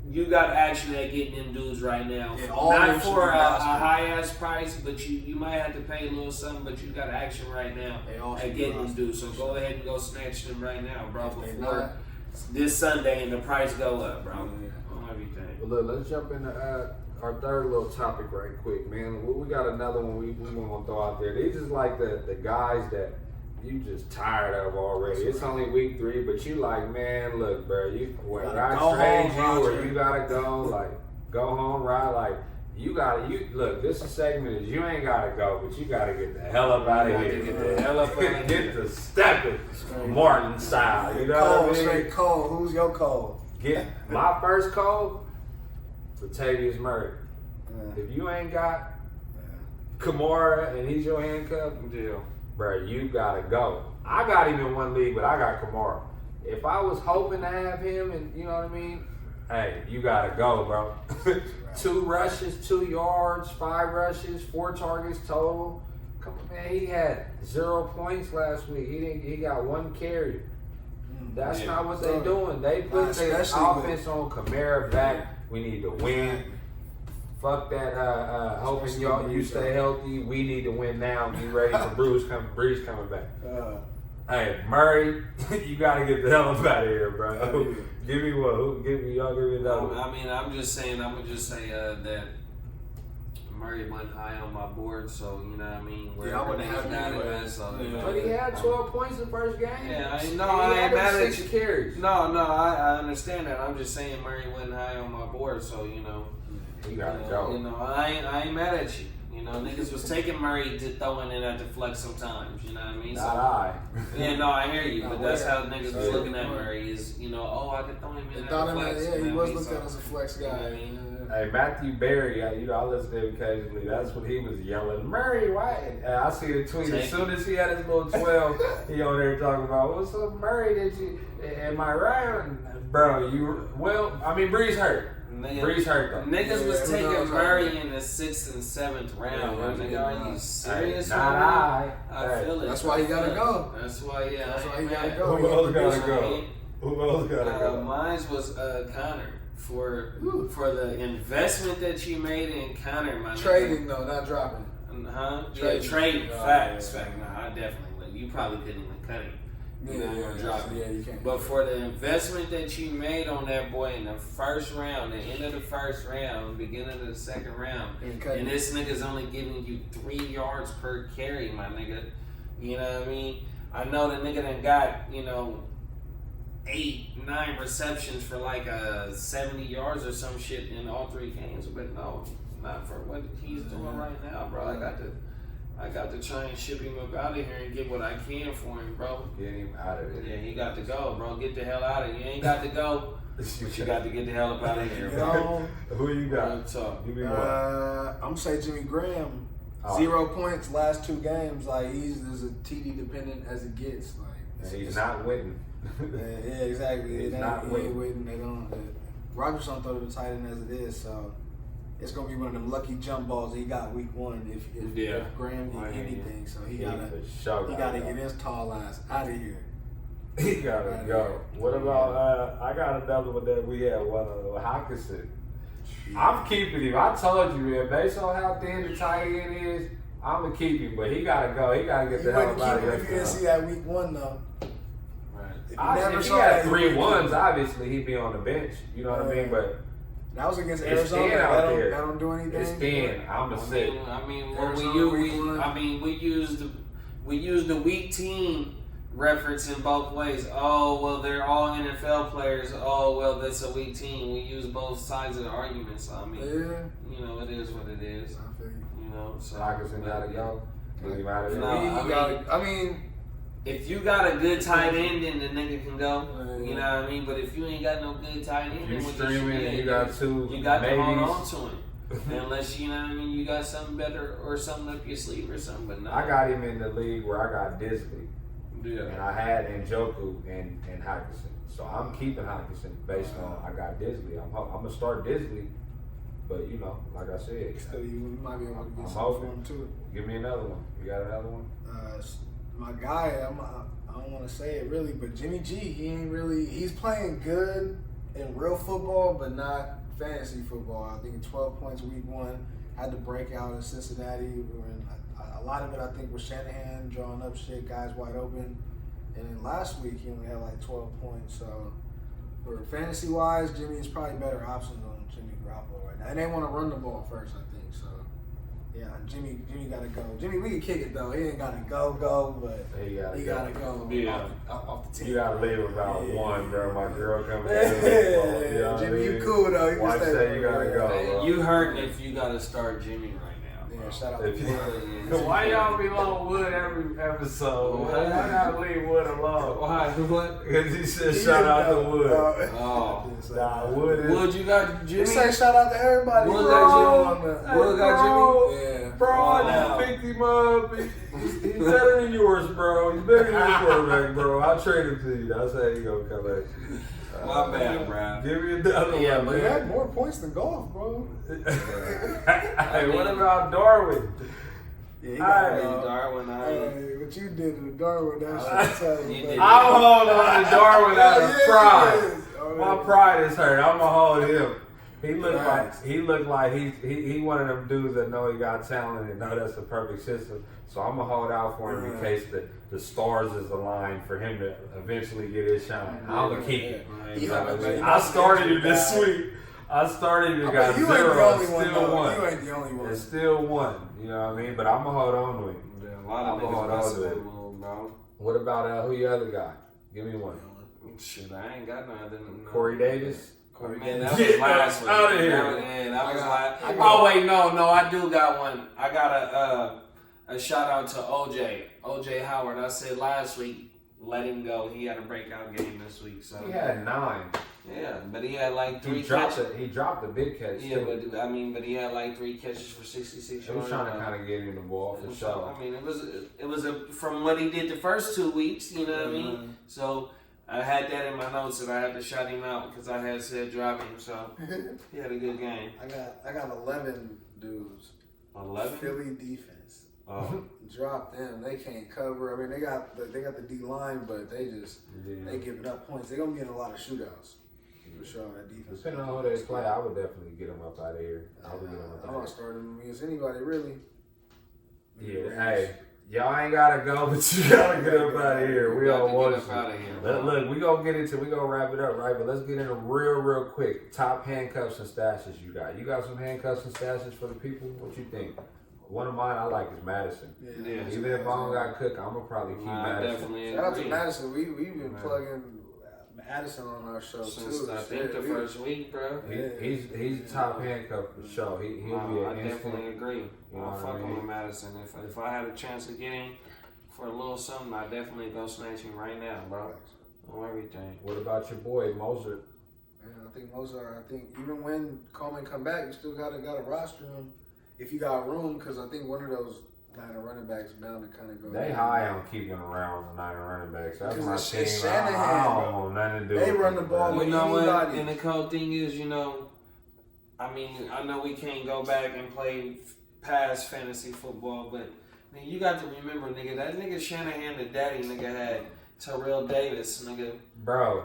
you got action at getting them dudes right now. Yeah, all them Not should for be a rostered. high ass price, but you might have to pay a little something, but you got action right now They all should at be getting them rostered. dudes. So go ahead and go snatch them right now, bro. If they Before not- this Sunday and the price go up, bro. Yeah. On everything. Well, look, let's jump into our third little topic right quick, man. We got another one we want to throw out there. These is like the guys that you just tired of already. It's only week 3, but you like, man, look, bro, you when Gotta I go trade home, you or Roger. you gotta go, like, go home, right? Like, you look. This segment is you ain't gotta go, but you gotta get the hell up out of here. Get the hell up out of here. Get the stepping Martin style. You know Cole, what I mean? straight Cole. Who's your Cole? Get my first Cole, Latavius Murray. Yeah. If you ain't got Kamara and he's your handcuff, Deal. bro, you gotta go. I got him in one league, but I got Kamara. If I was hoping to have him, and you know what I mean, hey, you gotta go, bro. 2 rushes, 2 yards, 5 rushes, 4 targets total. Come on, man. He had 0 points last week. He got 1 carry. That's Yeah. not what they doing. They put their Especially offense on Kamara back. We need to win. Fuck that. Hoping Especially y'all you Breeze, stay healthy. We need to win now. Be ready for Breeze coming back. Hey Murray, you gotta get the hell up out of here, bro. Give me one. Give me another one. I mean, I'm just saying. I'm gonna just say that Murray went high on my board, so you know what I mean. Yeah, I wouldn't have him got anyway. so, Yeah. But he had 12 points the first game. Yeah, I He know. I had ain't mad at 6 you. carries. No, I understand that. I'm just saying Murray went high on my board, so you know. You gotta You go. know, I ain't mad at you. You know, niggas was taking Murray to throwing in at the flex sometimes. You know what I mean? Not I. Yeah, no, I hear you, Not but that's where. how niggas was Yeah. looking at Murray. Is you know, oh, I could throw him in They at thought the him, flex. yeah, you he know was what I mean? looked at as a flex You know what guy. I mean? Hey, Matthew Berry, I listen to him occasionally. That's when he was yelling, Murray, why? And I see the tweet. As soon as he had his little 12, he on there talking about, what's up, Murray? Am I right? Bro, Breeze hurt. Breeze hurt, though. Niggas was Yeah, taking everyone Murray in the 6th and 7th round. Yeah, Nigga, yeah. are you serious? Hey, right not now? I. I Hey, feel it. that's why he gotta go. That's why, yeah. That's I why ain't he gotta mad. go. Who else gotta go? Who else got to go? Mine was Connor for the investment that you made in Connor. My Trading though, not dropping. Huh? Trading. Yeah, trading. No, Facts. yeah. Fact. No, I definitely would. You probably couldn't even cut it. Yeah, you can't. But for the investment that you made on that boy in the first round, the end of the first round, beginning of the second round, and this nigga's only giving you 3 yards per carry, my nigga. You know what I mean? I know the nigga done got, 8, 9 receptions for like 70 yards or some shit in all 3 games, but no, not for what he's doing right now, bro. I got to try and ship him up out of here and get what I can for him, bro. Get him out of there. Yeah, he got to go, bro. Get the hell out of here. You ain't got to go, but you got to get the hell up out of here, bro. Who you got? Give me one. I'm gonna say Jimmy Graham. 0 points last 2 games. Like he's as a TD dependent as it gets. Like and he's not winning. yeah, exactly. He's not winning. They don't. Rodgers don't throw to the tight end as it is, so it's gonna be one of them lucky jump balls that he got week 1 if Graham did anything. So he gotta get his tall ass out of here. He gotta go. What about I got another one that we had one of Hockenson. I'm keeping him. I told you, man, based on how thin the tight end is, I'm gonna keep him, but he gotta go. He gotta get the hell out of here. If you didn't see that week 1 though. Right. If he had 3 ones, obviously he'd be on the bench. You know what I mean? But that was against Arizona. That don't do anything. It's thin. I'm a sick. We used the weak team reference in both ways. Oh well, they're all NFL players. Oh well, that's a weak team. We use both sides of the argument. So I mean, it is what it is. I feel you. So Hockenson gotta go. I mean, if you got a good tight end, then the nigga can go. You know what I mean? But if you ain't got no good tight end, you streaming and you got 2, you got to hold on to him. Unless you got something better or something up your sleeve or something. But no. I got him in the league where I got Disley. Yeah. And I had Njoku and Hockenson. So I'm keeping Hockenson based on I got Disley. I'm gonna start Disley, but like I said, still you might be able to get I'm some hoping. for him too. Give me another one. You got another one? My guy, I don't want to say it really, but Jimmy G, he's playing good in real football, but not fantasy football. I think 12 points week 1, had to break out in Cincinnati. A lot of it, I think, was Shanahan drawing up shit, guys wide open. And then last week, he only had like 12 points. So for fantasy-wise, Jimmy is probably better option than Jimmy Garoppolo right now. And they want to run the ball first, I think. So, yeah, Jimmy got to go. Jimmy, we can kick it, though. He ain't got to go, but he got to go off the team. You got to leave about 1, bro. My girl coming in. Jimmy, you cool, though. You Why say you got to go, bro? You hurting if you got to start Jimmy right now. Yeah, shout out to Wood. Why y'all be on Wood every episode? Why gotta leave Wood alone? Why? What? Because he said shout out to Wood. Nah, Wood is... Wood, you got Jimmy? Say shout out to everybody. Wood got Jimmy? Wood got Jimmy? Yeah. Bro, I just picked him up. He's better than yours, bro. He's better than your quarterback, bro. I'll trade him to you. That's how you gonna come back. My bad, bro. Give me another one. Yeah, but he had more points than golf, bro. Hey, what about Darwin? Yeah, he got Darwin. Hey, what you did to Darwin, that shit. I'm holding on to Darwin out of pride. My pride is hurt. I'm gonna hold him. He looked like he one of them dudes that know he got talent and know that's the perfect system. So I'm gonna hold out for him in case the stars is aligned for him to eventually get his shine. I'm gonna keep it. I started him this week. I started him, got 0, still won. You ain't the only one. And still won. You know what I mean? But I'm gonna hold on to him. Yeah, a lot of niggas to him, bro. What about who your other guy? Give me one. Shit, I ain't got nothing. Corey Davis. Man, that was last week. Out of here. That was last. Oh wait, no, I do got one. I got a shout out to OJ Howard. I said last week, let him go. He had a breakout game this week. So he had 9. Yeah, but he had like 3 catches. He dropped a big catch. Yeah, too. but he had like 3 catches for 66 yards. He was trying to kind of get him the ball for sure. I mean, it was from what he did the first 2 weeks. You know what I mean? So. I had that in my notes that I had to shout him out because I had said drop him, so he had a good game. I got 11 dudes. 11? Philly defense. Drop them. They can't cover. I mean, they got the D line, but they giving up points. They're gonna be in a lot of shootouts for sure. That defense. Depending on who they play, I would definitely get them up out of here. I would get them up I'm out not of starting them against anybody really. here. Yeah, hey, y'all ain't gotta go, but you gotta get up out of here. We all want up out of here. Look, we gonna wrap it up, right? But let's get into real quick. Top handcuffs and stashes you got. You got some handcuffs and stashes for the people? What you think? One of mine I like is Madison. Yeah. Even if I don't got Cook, I'm gonna probably keep I Madison. definitely Shout out to agree. Madison. We've been plugging Madison on our show Since too. I think the first week, bro. He's a top handcuff for sure. He'll be I an definitely instant. agree. You know I'm what I fucking mean? with Madison. If I had a chance to get him for a little something, I definitely go snatch him right now, bro. On everything. What about your boy Mozart? Yeah, I think Mozart. I think even when Coleman come back, you still gotta roster him if you got room, because I think one of those Niner running backs bound to kind of go. They high on keeping around the Niner running backs. That's Because my it's team. Shanahan, I bro. don't want nothing to do They with run it, the ball bro. with You know what? anybody. And the cool thing is, you know, I mean, I know we can't go back and play past fantasy football, but man, you got to remember, nigga, that nigga Shanahan, the daddy, nigga, had Terrell Davis, nigga. Bro,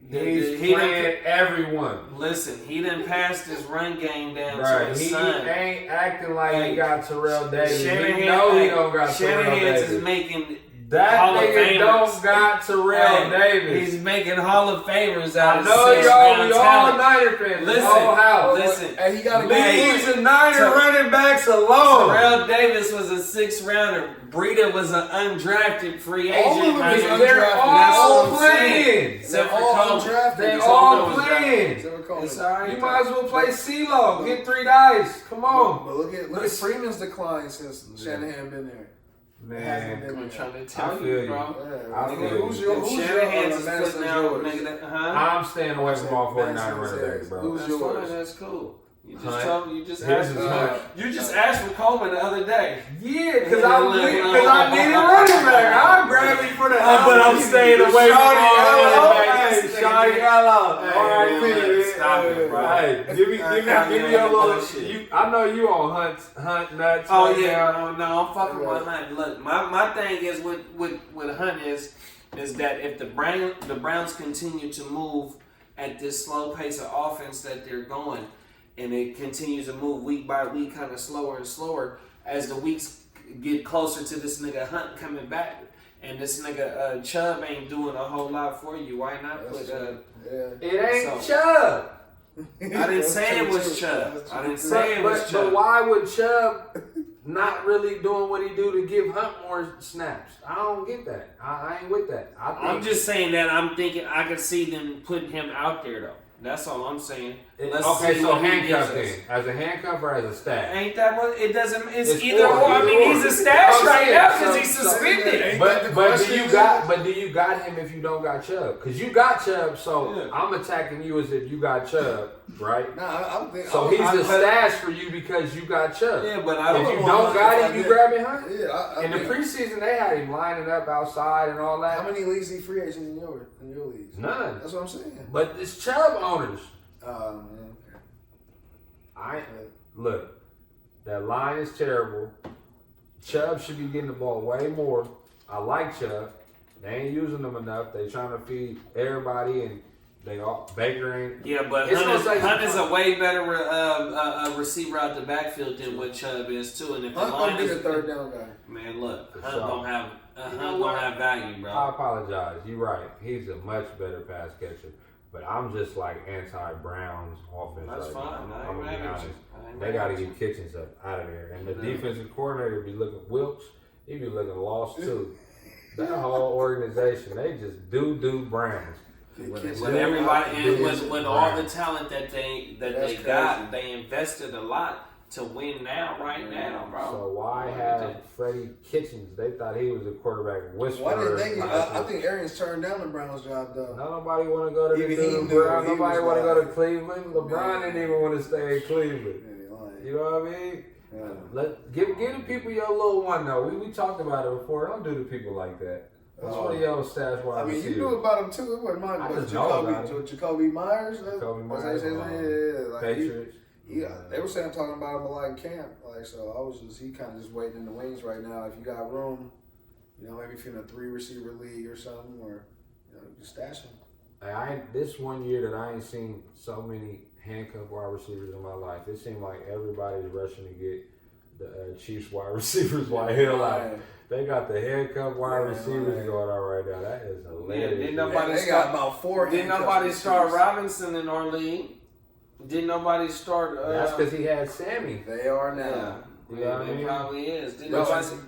He he's playing everyone. Listen, he done passed his run game down to Bro, his he son. ain't acting like he Hey, got Terrell Davis. Shanahan, He know he don't got Terrell Shanahan's Davis. is making That Hall of nigga Famers. don't got Terrell Davis. He's making Hall of Famers out I of know six y'all, round we all talent. Niner fans. Listen, whole house. listen. And he got to Leaves the Niner running backs alone. Terrell Davis was a 6th rounder. Breida was an undrafted free agent. All of them is man. They're undrafted. all That's what I'm saying. playing. Except They're for all Coleman. undrafted. They Except all for Coleman. playing. for Coleman. It's all right. You might as well play CeeLo. Get 3 dice. Come on. But look at Freeman's decline since Shanahan been there. Man, I'm trying to I tell feel you, you. bro. Yeah, I nigga, feel who's you. your Shanahan's is Madison's putting out, yours? nigga. Huh? I'm staying away from all 49 Madison running says, backs, bro. who's That's yours? fine. That's cool. You just Hunt. told you just Here's asked his for hunt. you just asked for Coleman the other day. Yeah, because I need a running back. I'll grab him for the But I'm staying away from all running backs. Shawty Hello. Hey, All right, man, stop it, bro. Hey, give me a little. Shit. I know you on Hunt nuts. Oh right yeah, now. no, I'm fucking with Hunt. Look, my thing is with Hunt is that if the Browns continue to move at this slow pace of offense that they're going, and it continues to move week by week, kind of slower and slower as the weeks get closer to this nigga Hunt coming back, and this nigga Chubb ain't doing a whole lot for you. Why not put? It ain't So- Chubb. I didn't say it was Chubb. I didn't say it was But Chubb. why would Chubb not really doing what he do to give Hunt more snaps? I don't get that. I ain't with that. I'm just saying that I'm thinking I could see them putting him out there though. That's all I'm saying. Let's okay, see so what he handcuff gives us. then. As a handcuff or as a stash? Ain't that what it doesn't? It's It's either or, or. I mean, either he's or. a stash I'm right saying, now because so- he's so- suspended. But do you got him if you don't got Chubb? Because you got Chubb, so Yeah. I'm attacking you as if you got Chubb, right? Nah, I'm thinking. So he's a stash for you because you got Chubb. Yeah, but I If don't. you don't got him, you grabbing Hunt. Yeah, I In the think- preseason, they had him lining up outside and all that. How many leagues he free agents in your leagues? None. That's what I'm saying. But it's Chubb owners. Okay. Look, that line is terrible. Chubb should be getting the ball way more. I like Chubb. They ain't using them enough. They trying to feed everybody, and they all Baker ain't. Yeah, but It's gonna take Hunt some is time. a way better receiver out the backfield than what Chubb is too. And if the Hunt line gonna be is the third down guy. man, look, For Hunt sure. gonna have You know Hunt what? gonna have value, I bro. apologize. You're right. He's a much better pass catcher. But I'm just like anti-Browns offense. That's right fine. now. I I'm ain't gonna mad be at honest. you. I ain't They mad got to at you. get Kitchens up out of there. And the Yeah. defensive coordinator be looking, Wilkes, he be looking lost too. That whole organization, they just do Browns. With everybody and with all the Browns. talent that they That's got, they invested a lot to win now, bro. So why Why have did Freddie Kitchens? They thought he was a quarterback whisperer. Why did they? last I week. think Arians turned down the Browns job though. Now nobody want to go to the Even he new knew Browns. he Nobody was want to go to lying. Cleveland. LeBron didn't even want to stay in Cleveland. Yeah, they lying. You know what I mean? Yeah. Let give the people your little one though. We talked about it before. Don't do the people like that. That's one of your stash wide I mean, you receivers. knew about him too. It wasn't mine. I but just know about him. Jacoby Myers. Jacoby That's how Myers, you say his name? Yeah, like Patriots. Yeah, they were saying talking about him a lot in camp. Like, so I was just, he kind of just waiting in the wings right now. If you got room, you know, maybe if you're in a 3-receiver league or something, or, you know, you stash him. This 1 year that I ain't seen so many handcuff wide receivers in my life. It seemed like everybody's rushing to get the Chiefs wide receivers wide hill out. They got the handcuff wide receivers going on right now. That is hilarious. Yeah, didn't nobody they got about 4 Didn't nobody start Robinson in our league? Didn't nobody start? That's because he had Sammy. They are now. Yeah, You know what I it mean? probably is. Did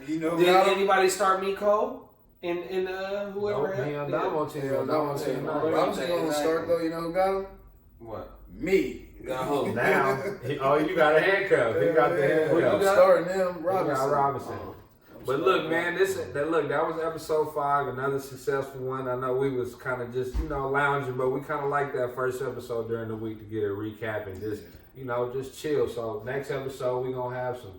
Did anybody start Miko in whoever? Nope, he on Damo team. Robinson gonna start though. You know who got him? What? Me. No. Now, you got a handcuff. He got the handcuff. I'm starting him. You got Robinson. But look, man, that was episode 5, another successful one. I know we was kind of just, lounging, but we kind of liked that first episode during the week to get a recap and just chill. So next episode, we're going to have some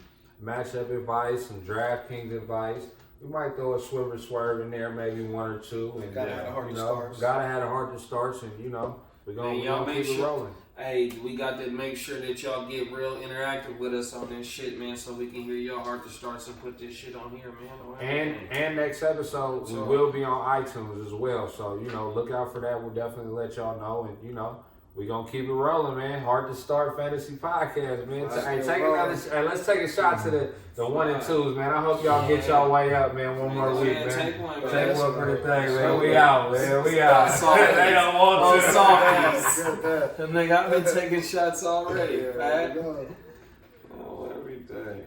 matchup advice, some DraftKings advice. We might throw a swerve in there, maybe 1 or 2. And gotta have a heart to starts. Gotta have a heart to starts, and we're gonna keep it rolling. Hey, we got to make sure that y'all get real interactive with us on this shit, man, so we can hear y'all heart to starts and put this shit on here, man. And next episode, we will be on iTunes as well. So, look out for that. We'll definitely let y'all know. And, we're going to keep it rolling, man. Hard to Start Fantasy Podcast, man. Let's take a shot to the 1 and 2s, man. I hope y'all get y'all way up, man. One more week, man. Take one for the thing, man. We out, man. We out. They don't want to. Softies. Nigga, I've been taking shots already, man. Yeah, Oh, every day.